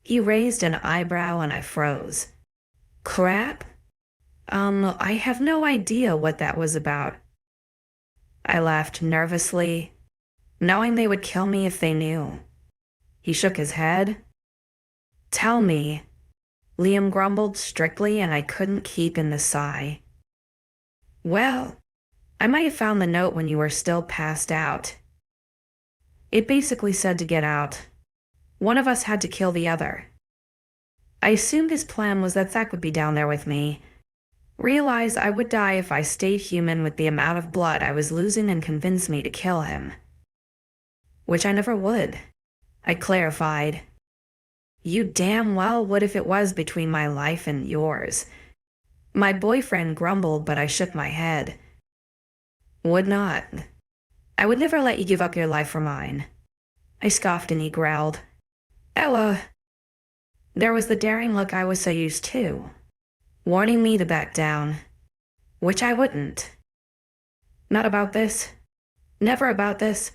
He raised an eyebrow and I froze. Crap? I have no idea what that was about. I laughed nervously, knowing they would kill me if they knew. He shook his head. Tell me, Liam grumbled strictly, and I couldn't keep in the sigh. Well, I might have found the note when you were still passed out. It basically said to get out. One of us had to kill the other. I assumed his plan was that Zach would be down there with me. Realized I would die if I stayed human with the amount of blood I was losing and convinced me to kill him. Which I never would, I clarified. You damn well would if it was between my life and yours. My boyfriend grumbled, but I shook my head. Would not. I would never let you give up your life for mine. I scoffed and he growled. Ella. There was the daring look I was so used to, warning me to back down, which I wouldn't. Not about this. Never about this.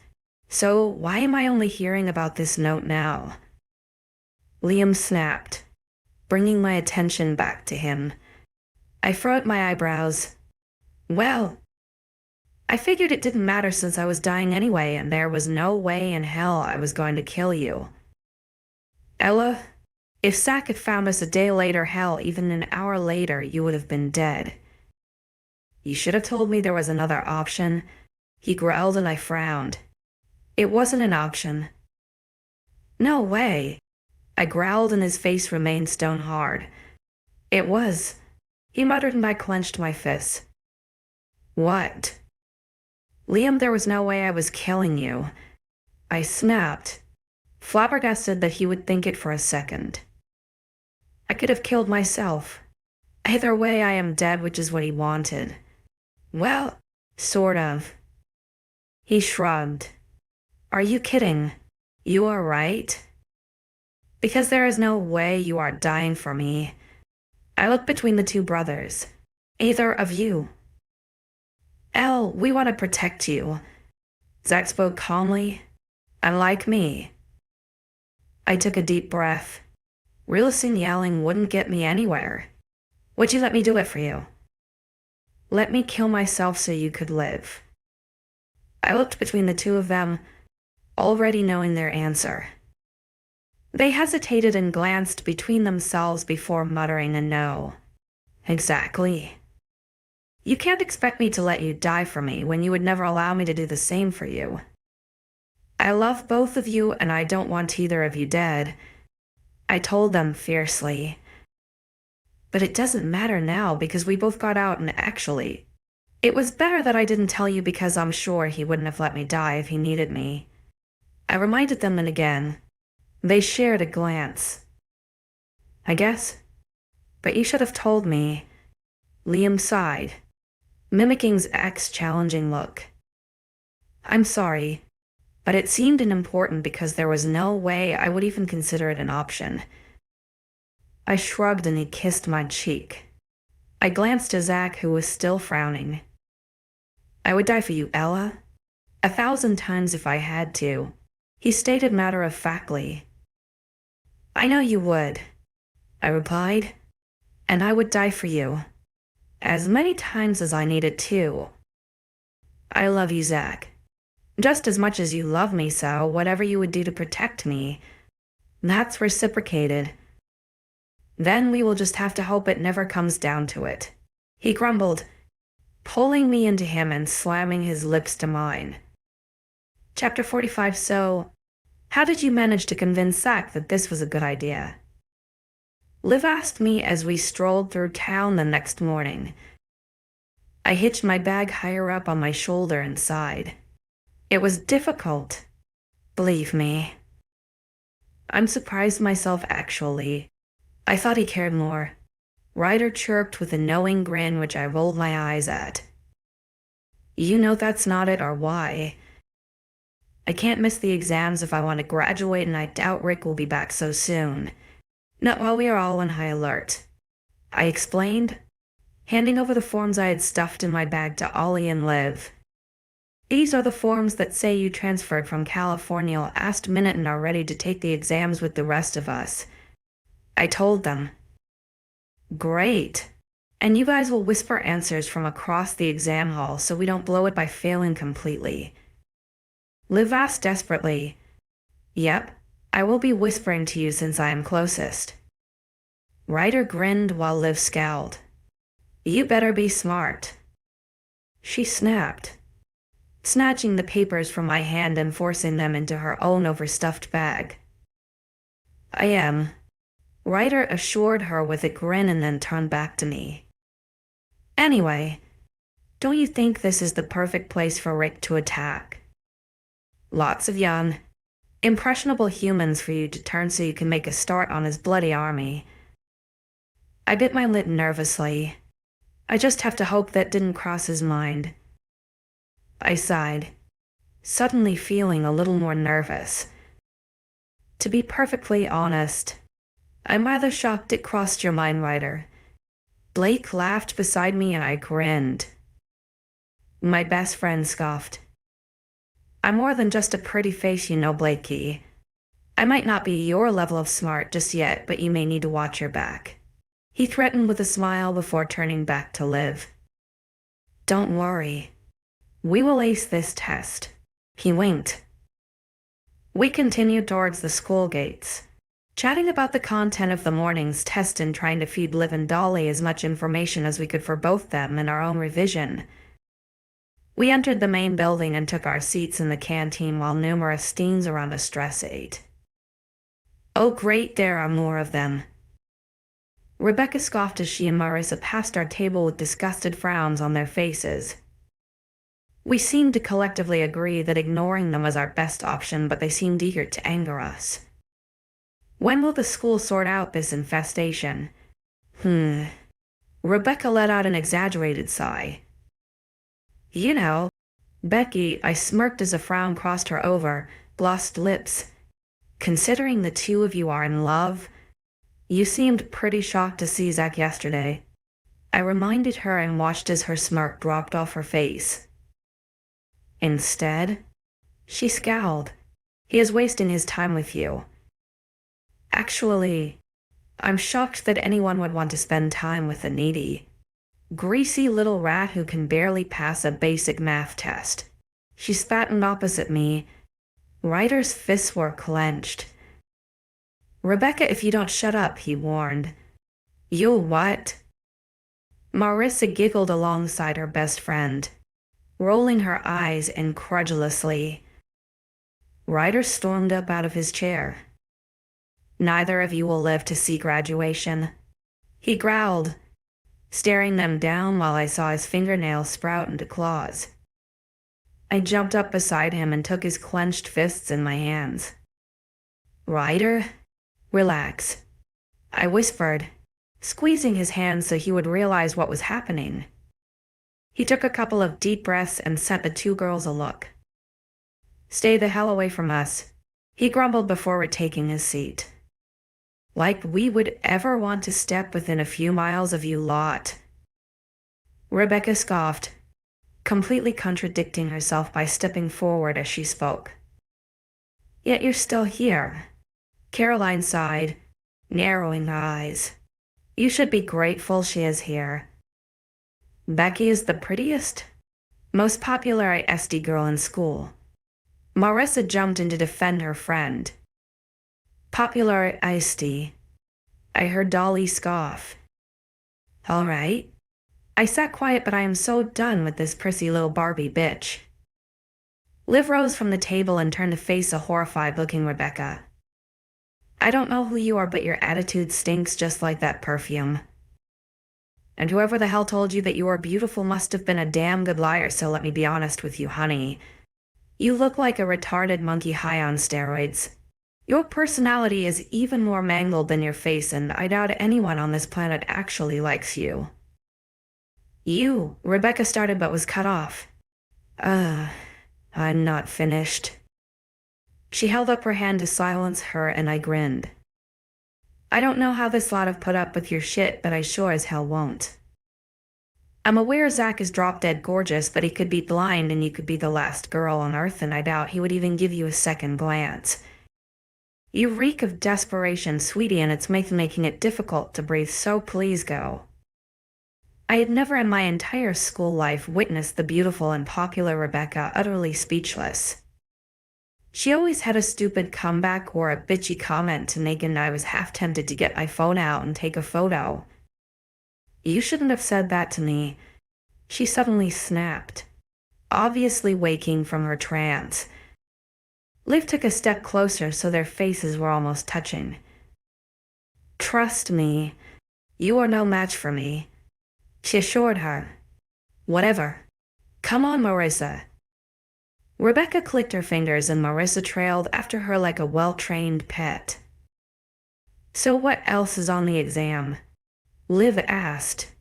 So why am I only hearing about this note now? Liam snapped, bringing my attention back to him. I furrowed my eyebrows. Well, I figured it didn't matter since I was dying anyway, and there was no way in hell I was going to kill you. Ella, if Zach had found us a day later, hell, even an hour later, you would have been dead. You should have told me there was another option. He growled and I frowned. It wasn't an option. No way. I growled and his face remained stone hard. It was. He muttered and I clenched my fists. What? Liam, there was no way I was killing you. I snapped, flabbergasted that he would think it for a second. I could have killed myself. Either way, I am dead, which is what he wanted. Well, sort of. He shrugged. Are you kidding? You are right? Because there is no way you are dying for me. I looked between the two brothers. Either of you. Elle, we want to protect you. Zach spoke calmly, unlike me. I took a deep breath. Realizing yelling wouldn't get me anywhere. Would you let me do it for you? Let me kill myself so you could live. I looked between the two of them, already knowing their answer. They hesitated and glanced between themselves before muttering a no. Exactly. You can't expect me to let you die for me when you would never allow me to do the same for you. I love both of you and I don't want either of you dead, I told them fiercely. But it doesn't matter now because we both got out and actually, it was better that I didn't tell you because I'm sure he wouldn't have let me die if he needed me. I reminded them and again. They shared a glance. I guess. But you should have told me. Liam sighed, mimicking Zach's challenging look. I'm sorry, but it seemed unimportant because there was no way I would even consider it an option. I shrugged and he kissed my cheek. I glanced at Zach, who was still frowning. I would die for you, Ella. 1,000 times if I had to, he stated matter-of-factly. I know you would, I replied, and I would die for you. As many times as I needed to. I love you, Zach. Just as much as you love me, so whatever you would do to protect me, that's reciprocated. Then we will just have to hope it never comes down to it. He grumbled. pulling me into him and slamming his lips to mine. Chapter 45. So, how did you manage to convince Zach that this was a good idea? Liv asked me as we strolled through town the next morning. I hitched my bag higher up on my shoulder and sighed. It was difficult, believe me. I'm surprised myself, actually. I thought he cared more. Ryder chirped with a knowing grin, which I rolled my eyes at. You know that's not it, or why? I can't miss the exams if I want to graduate, and I doubt Rick will be back so soon. Not while we are all on high alert, I explained, handing over the forms I had stuffed in my bag to Ollie and Liv. These are the forms that say you transferred from California last minute and are ready to take the exams with the rest of us, I told them. Great. And you guys will whisper answers from across the exam hall so we don't blow it by failing completely. Liv asked desperately. Yep, I will be whispering to you since I am closest. Ryder grinned while Liv scowled. You better be smart. She snapped, snatching the papers from my hand and forcing them into her own overstuffed bag. I am, Ryder assured her with a grin and then turned back to me. Anyway, don't you think this is the perfect place for Rick to attack? Lots of young, impressionable humans for you to turn so you can make a start on his bloody army. I bit my lip nervously. I just have to hope that didn't cross his mind. I sighed, suddenly feeling a little more nervous. To be perfectly honest, I'm rather shocked it crossed your mind, Ryder. Blake laughed beside me and I grinned. My best friend scoffed. I'm more than just a pretty face, you know, Blakey. I might not be your level of smart just yet, but you may need to watch your back. He threatened with a smile before turning back to Liv. Don't worry. We will ace this test. He winked. We continued towards the school gates, chatting about the content of the morning's test and trying to feed Liv and Dolly as much information as we could for both them and our own revision. We entered the main building and took our seats in the canteen while numerous teens around us stress ate. Oh great, there are more of them. Rebecca scoffed as she and Marissa passed our table with disgusted frowns on their faces. We seemed to collectively agree that ignoring them was our best option, but they seemed eager to anger us. When will the school sort out this infestation? Rebecca let out an exaggerated sigh. You know, Becky, I smirked as a frown crossed her glossed lips. Considering the two of you are in love, you seemed pretty shocked to see Zach yesterday. I reminded her and watched as her smirk dropped off her face. Instead, she scowled. He is wasting his time with you. Actually, I'm shocked that anyone would want to spend time with a needy, greasy little rat who can barely pass a basic math test. She spat in opposite me. Ryder's fists were clenched. Rebecca, if you don't shut up, he warned. You'll what? Marissa giggled alongside her best friend, rolling her eyes incredulously. Ryder stormed up out of his chair. Neither of you will live to see graduation, he growled, staring them down while I saw his fingernails sprout into claws. I jumped up beside him and took his clenched fists in my hands. Ryder, relax, I whispered, squeezing his hand so he would realize what was happening. He took a couple of deep breaths and sent the two girls a look. Stay the hell away from us, he grumbled before retaking his seat. Like we would ever want to step within a few miles of you lot. Rebecca scoffed, completely contradicting herself by stepping forward as she spoke. Yet you're still here. Caroline sighed, narrowing her eyes. You should be grateful she is here. Becky is the prettiest, most popular ISD girl in school. Marissa jumped in to defend her friend. Popular ISD. I heard Dolly scoff. All right. I sat quiet, but I am so done with this prissy little Barbie bitch. Liv rose from the table and turned to face a horrified-looking Rebecca. I don't know who you are, but your attitude stinks just like that perfume. And whoever the hell told you that you are beautiful must have been a damn good liar, so let me be honest with you, honey. You look like a retarded monkey high on steroids. Your personality is even more mangled than your face, and I doubt anyone on this planet actually likes you. You, Rebecca started but was cut off. I'm not finished. She held up her hand to silence her, and I grinned. I don't know how this lot have put up with your shit, but I sure as hell won't. I'm aware Zach is drop-dead gorgeous, but he could be blind and you could be the last girl on Earth, and I doubt he would even give you a second glance. You reek of desperation, sweetie, and it's making it difficult to breathe, so please go. I had never in my entire school life witnessed the beautiful and popular Rebecca utterly speechless. She always had a stupid comeback or a bitchy comment to make, and I was half tempted to get my phone out and take a photo. You shouldn't have said that to me, she suddenly snapped, obviously waking from her trance. Liv took a step closer so their faces were almost touching. Trust me, you are no match for me, she assured her. Whatever. Come on, Marissa. Rebecca clicked her fingers and Marissa trailed after her like a well-trained pet. So what else is on the exam? Liv asked,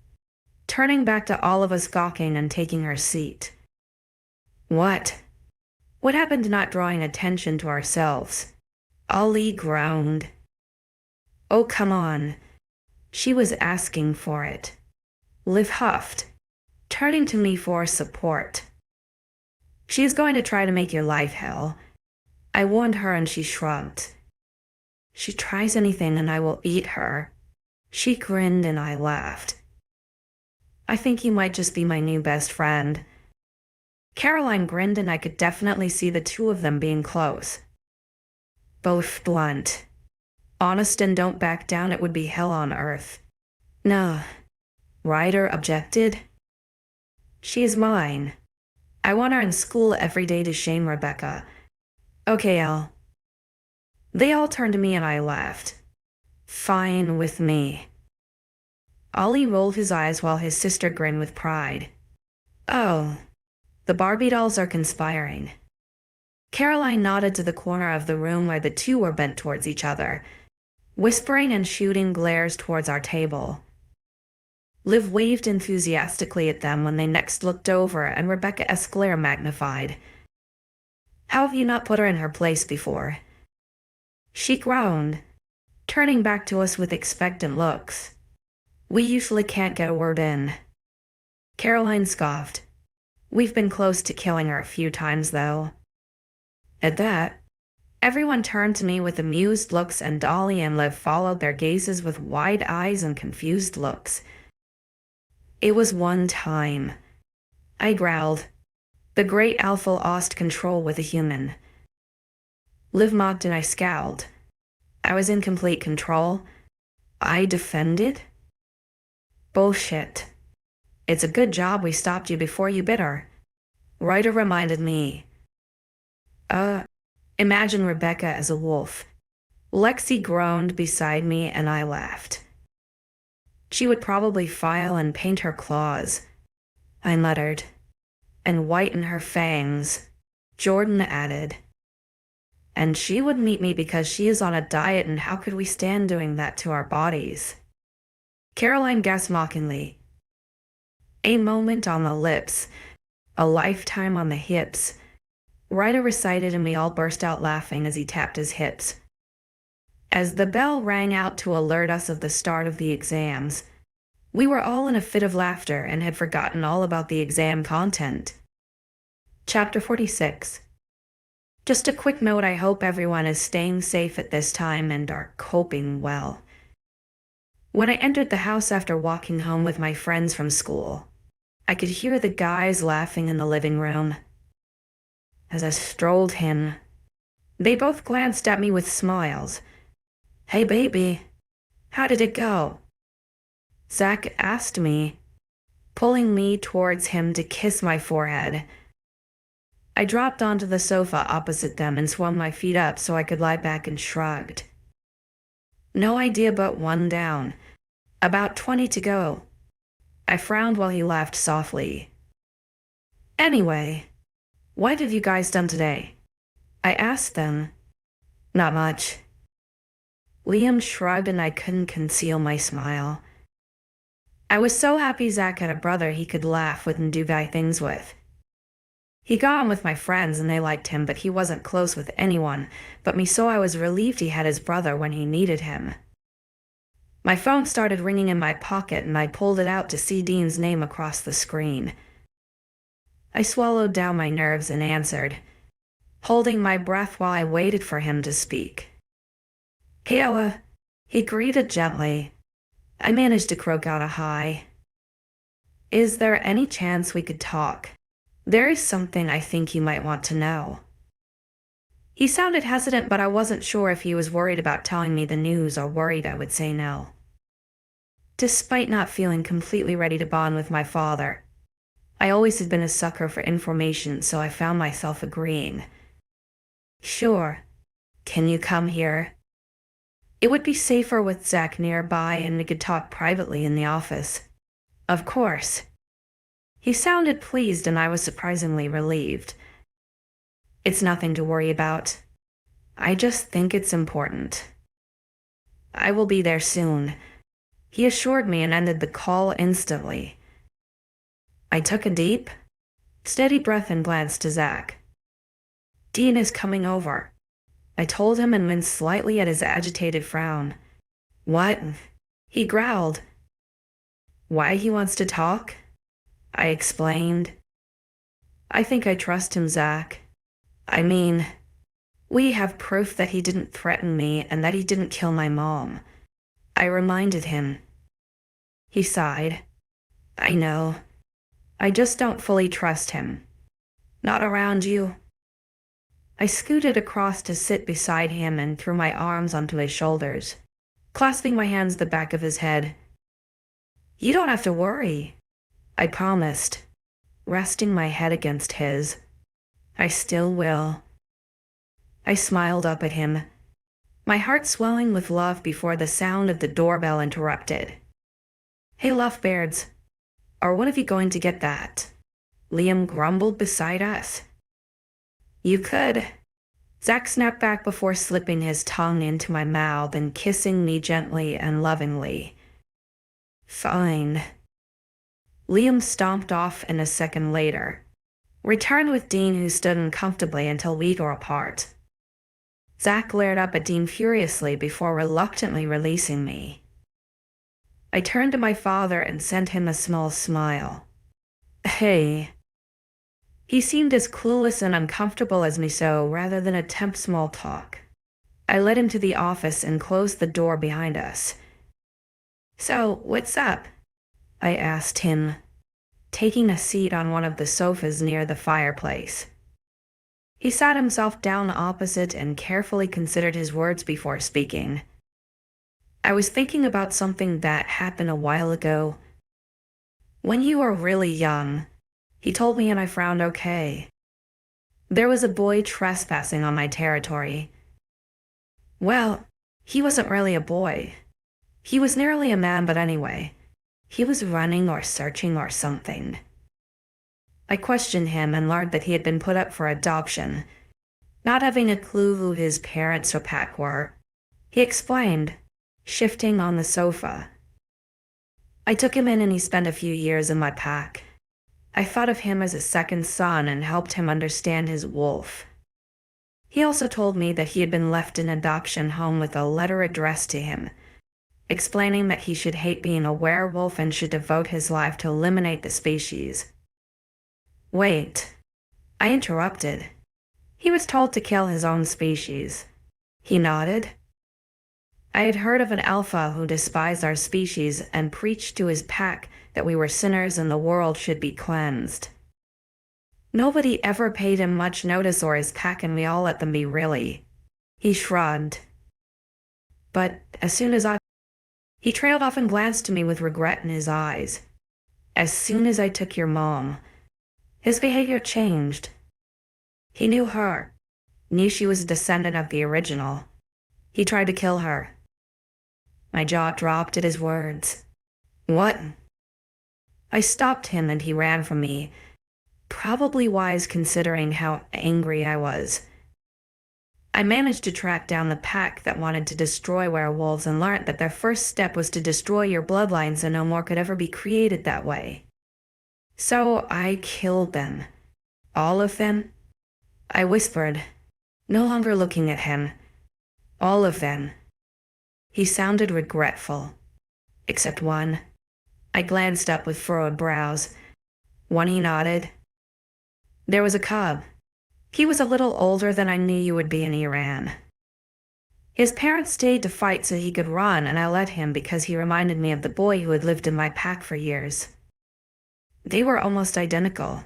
turning back to all of us gawking and taking her seat. What? What happened to not drawing attention to ourselves? Ollie groaned. Oh, come on. She was asking for it. Liv huffed, turning to me for support. She's going to try to make your life hell. I warned her and she shrugged. She tries anything and I will eat her. She grinned and I laughed. I think you might just be my new best friend. Caroline grinned and I could definitely see the two of them being close. Both blunt. Honest and don't back down, it would be hell on earth. No. Ryder objected. She is mine. I want her in school every day to shame Rebecca. Okay, Elle. They all turned to me and I laughed. Fine with me. Ollie rolled his eyes while his sister grinned with pride. Oh, the Barbie dolls are conspiring. Caroline nodded to the corner of the room where the two were bent towards each other, whispering and shooting glares towards our table. Liv waved enthusiastically at them when they next looked over, and Rebecca 𝐿 magnified. How have you not put her in her place before? She groaned, turning back to us with expectant looks. We usually can't get a word in. Caroline scoffed. We've been close to killing her a few times, though. At that, everyone turned to me with amused looks, and Dolly and Liv followed their gazes with wide eyes and confused looks. It was one time. I growled. The great alpha lost control with a human. Liv mocked and I scowled. I was in complete control. I defended? Bullshit. It's a good job we stopped you before you bit her. Ryder reminded me. Imagine Rebecca as a wolf. Lexi groaned beside me and I laughed. She would probably file and paint her claws, I muttered, and whiten her fangs, Jordan added. And she would meet me because she is on a diet, and how could we stand doing that to our bodies? Caroline gasped mockingly. A moment on the lips, a lifetime on the hips. Ryder recited and we all burst out laughing as he tapped his hips. As the bell rang out to alert us of the start of the exams, we were all in a fit of laughter and had forgotten all about the exam content. Chapter 46. Just a quick note, I hope everyone is staying safe at this time and are coping well. When I entered the house after walking home with my friends from school, I could hear the guys laughing in the living room. As I strolled in, they both glanced at me with smiles. Hey baby, how did it go? Zach asked me, pulling me towards him to kiss my forehead. I dropped onto the sofa opposite them and swung my feet up so I could lie back and shrugged. No idea but one down. About 20 to go. I frowned while he laughed softly. Anyway, what have you guys done today? I asked them. Not much. Liam shrugged and I couldn't conceal my smile. I was so happy Zach had a brother he could laugh with and do guy things with. He got on with my friends and they liked him, but he wasn't close with anyone but me, so I was relieved he had his brother when he needed him. My phone started ringing in my pocket and I pulled it out to see Dean's name across the screen. I swallowed down my nerves and answered, holding my breath while I waited for him to speak. " H'', he greeted gently. I managed to croak out a hi. Is there any chance we could talk? There is something I think you might want to know." He sounded hesitant, but I wasn't sure if he was worried about telling me the news or worried I would say no. Despite not feeling completely ready to bond with my father, I always had been a sucker for information, so I found myself agreeing. "Sure. Can you come here? It would be safer with Zach nearby and we could talk privately in the office." "Of course." He sounded pleased and I was surprisingly relieved. "It's nothing to worry about. I just think it's important." "I will be there soon," he assured me and ended the call instantly. I took a deep, steady breath and glanced to Zach. "Dean is coming over," I told him and winced slightly at his agitated frown. "What?" he growled. "Why he wants to talk?" I explained. "I think I trust him, Zach. I mean, we have proof that he didn't threaten me and that he didn't kill my mom," I reminded him. He sighed. "I know. I just don't fully trust him. Not around you." I scooted across to sit beside him and threw my arms onto his shoulders, clasping my hands at the back of his head. "You don't have to worry," I promised, resting my head against his. "I still will." I smiled up at him, my heart swelling with love before the sound of the doorbell interrupted. "Hey, lovebirds, are one of you going to get that?" Liam grumbled beside us. "You could." Zach snapped back before slipping his tongue into my mouth and kissing me gently and lovingly. "Fine." Liam stomped off and a second later returned with Dean, who stood uncomfortably until we tore apart. Zach glared up at Dean furiously before reluctantly releasing me. I turned to my father and sent him a small smile. "Hey." He seemed as clueless and uncomfortable as me, so rather than attempt small talk, I led him to the office and closed the door behind us. "So, what's up?" I asked him, taking a seat on one of the sofas near the fireplace. He sat himself down opposite and carefully considered his words before speaking. "I was thinking about something that happened a while ago. When you were really young," he told me, and I frowned. "Okay. There was a boy trespassing on my territory. Well, he wasn't really a boy. He was nearly a man, but anyway, he was running or searching or something." I questioned him and learned that he had been put up for adoption, not having a clue who his parents or pack were. He explained, shifting on the sofa. "I took him in and he spent a few years in my pack. I thought of him as a second son and helped him understand his wolf." He also told me that he had been left in an adoption home with a letter addressed to him, explaining that he should hate being a werewolf and should devote his life to eliminate the species. "Wait," I interrupted. "He was told to kill his own species." He nodded. "I had heard of an alpha who despised our species and preached to his pack that we were sinners and the world should be cleansed. Nobody ever paid him much notice or his pack, and we all let them be, really." He shrugged. "But as soon as He trailed off and glanced to me with regret in his eyes. As soon as I took your mom, his behavior changed. He knew her, knew she was a descendant of the original. He tried to kill her. My jaw dropped at his words. What? I stopped him and he ran from me, probably wise considering how angry I was. I managed to track down the pack that wanted to destroy werewolves and learned that their first step was to destroy your bloodline so no more could ever be created that way. So I killed them. All of them? I whispered, no longer looking at him. All of them. He sounded regretful. Except one. I glanced up with furrowed brows. One he nodded. There was a cub. He was a little older than I knew you would be, and he ran. His parents stayed to fight so he could run, and I let him because he reminded me of the boy who had lived in my pack for years. They were almost identical.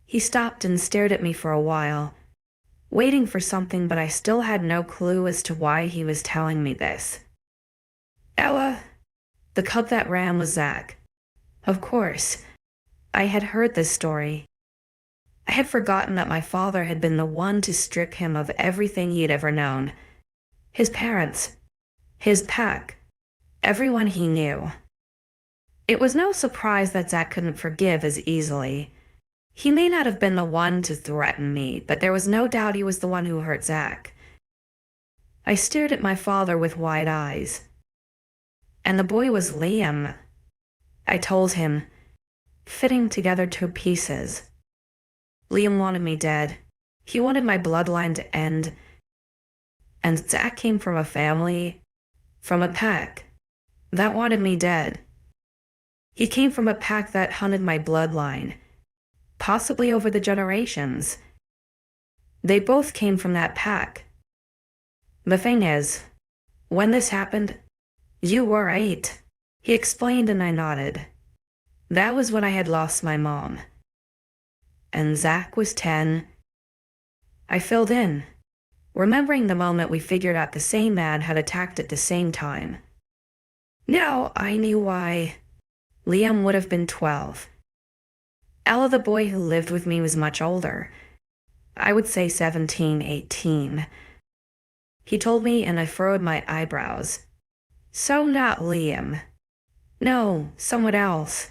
He stopped and stared at me for a while, waiting for something, but I still had no clue as to why he was telling me this. Ella, the cub that ran was Zach. Of course, I had heard this story. I had forgotten that my father had been the one to strip him of everything he had ever known. His parents, his pack, everyone he knew. It was no surprise that Zach couldn't forgive as easily. He may not have been the one to threaten me, but there was no doubt he was the one who hurt Zach. I stared at my father with wide eyes. And the boy was Liam. I told him, fitting together two pieces. Liam wanted me dead. He wanted my bloodline to end. And Zach came from a family, from a pack, that wanted me dead. He came from a pack that hunted my bloodline, possibly over the generations. They both came from that pack. The thing is, when this happened, you were 8, he explained, and I nodded. That was when I had lost my mom. And Zach was 10. I filled in, remembering the moment we figured out the same man had attacked at the same time. Now I knew why. Liam would have been 12. Ella, the boy who lived with me, was much older. I would say 17, 18. He told me, and I furrowed my eyebrows. So not Liam. No, someone else.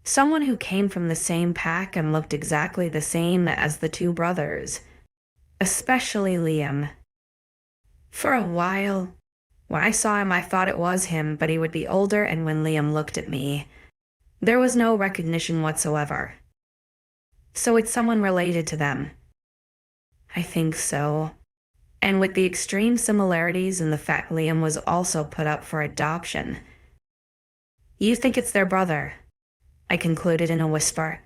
Someone who came from the same pack and looked exactly the same as the two brothers. Especially Liam. For a while, when I saw him, I thought it was him, but he would be older, and when Liam looked at me, there was no recognition whatsoever. So it's someone related to them. I think so. And with the extreme similarities and the fact Liam was also put up for adoption. You think it's their brother, I concluded in a whisper.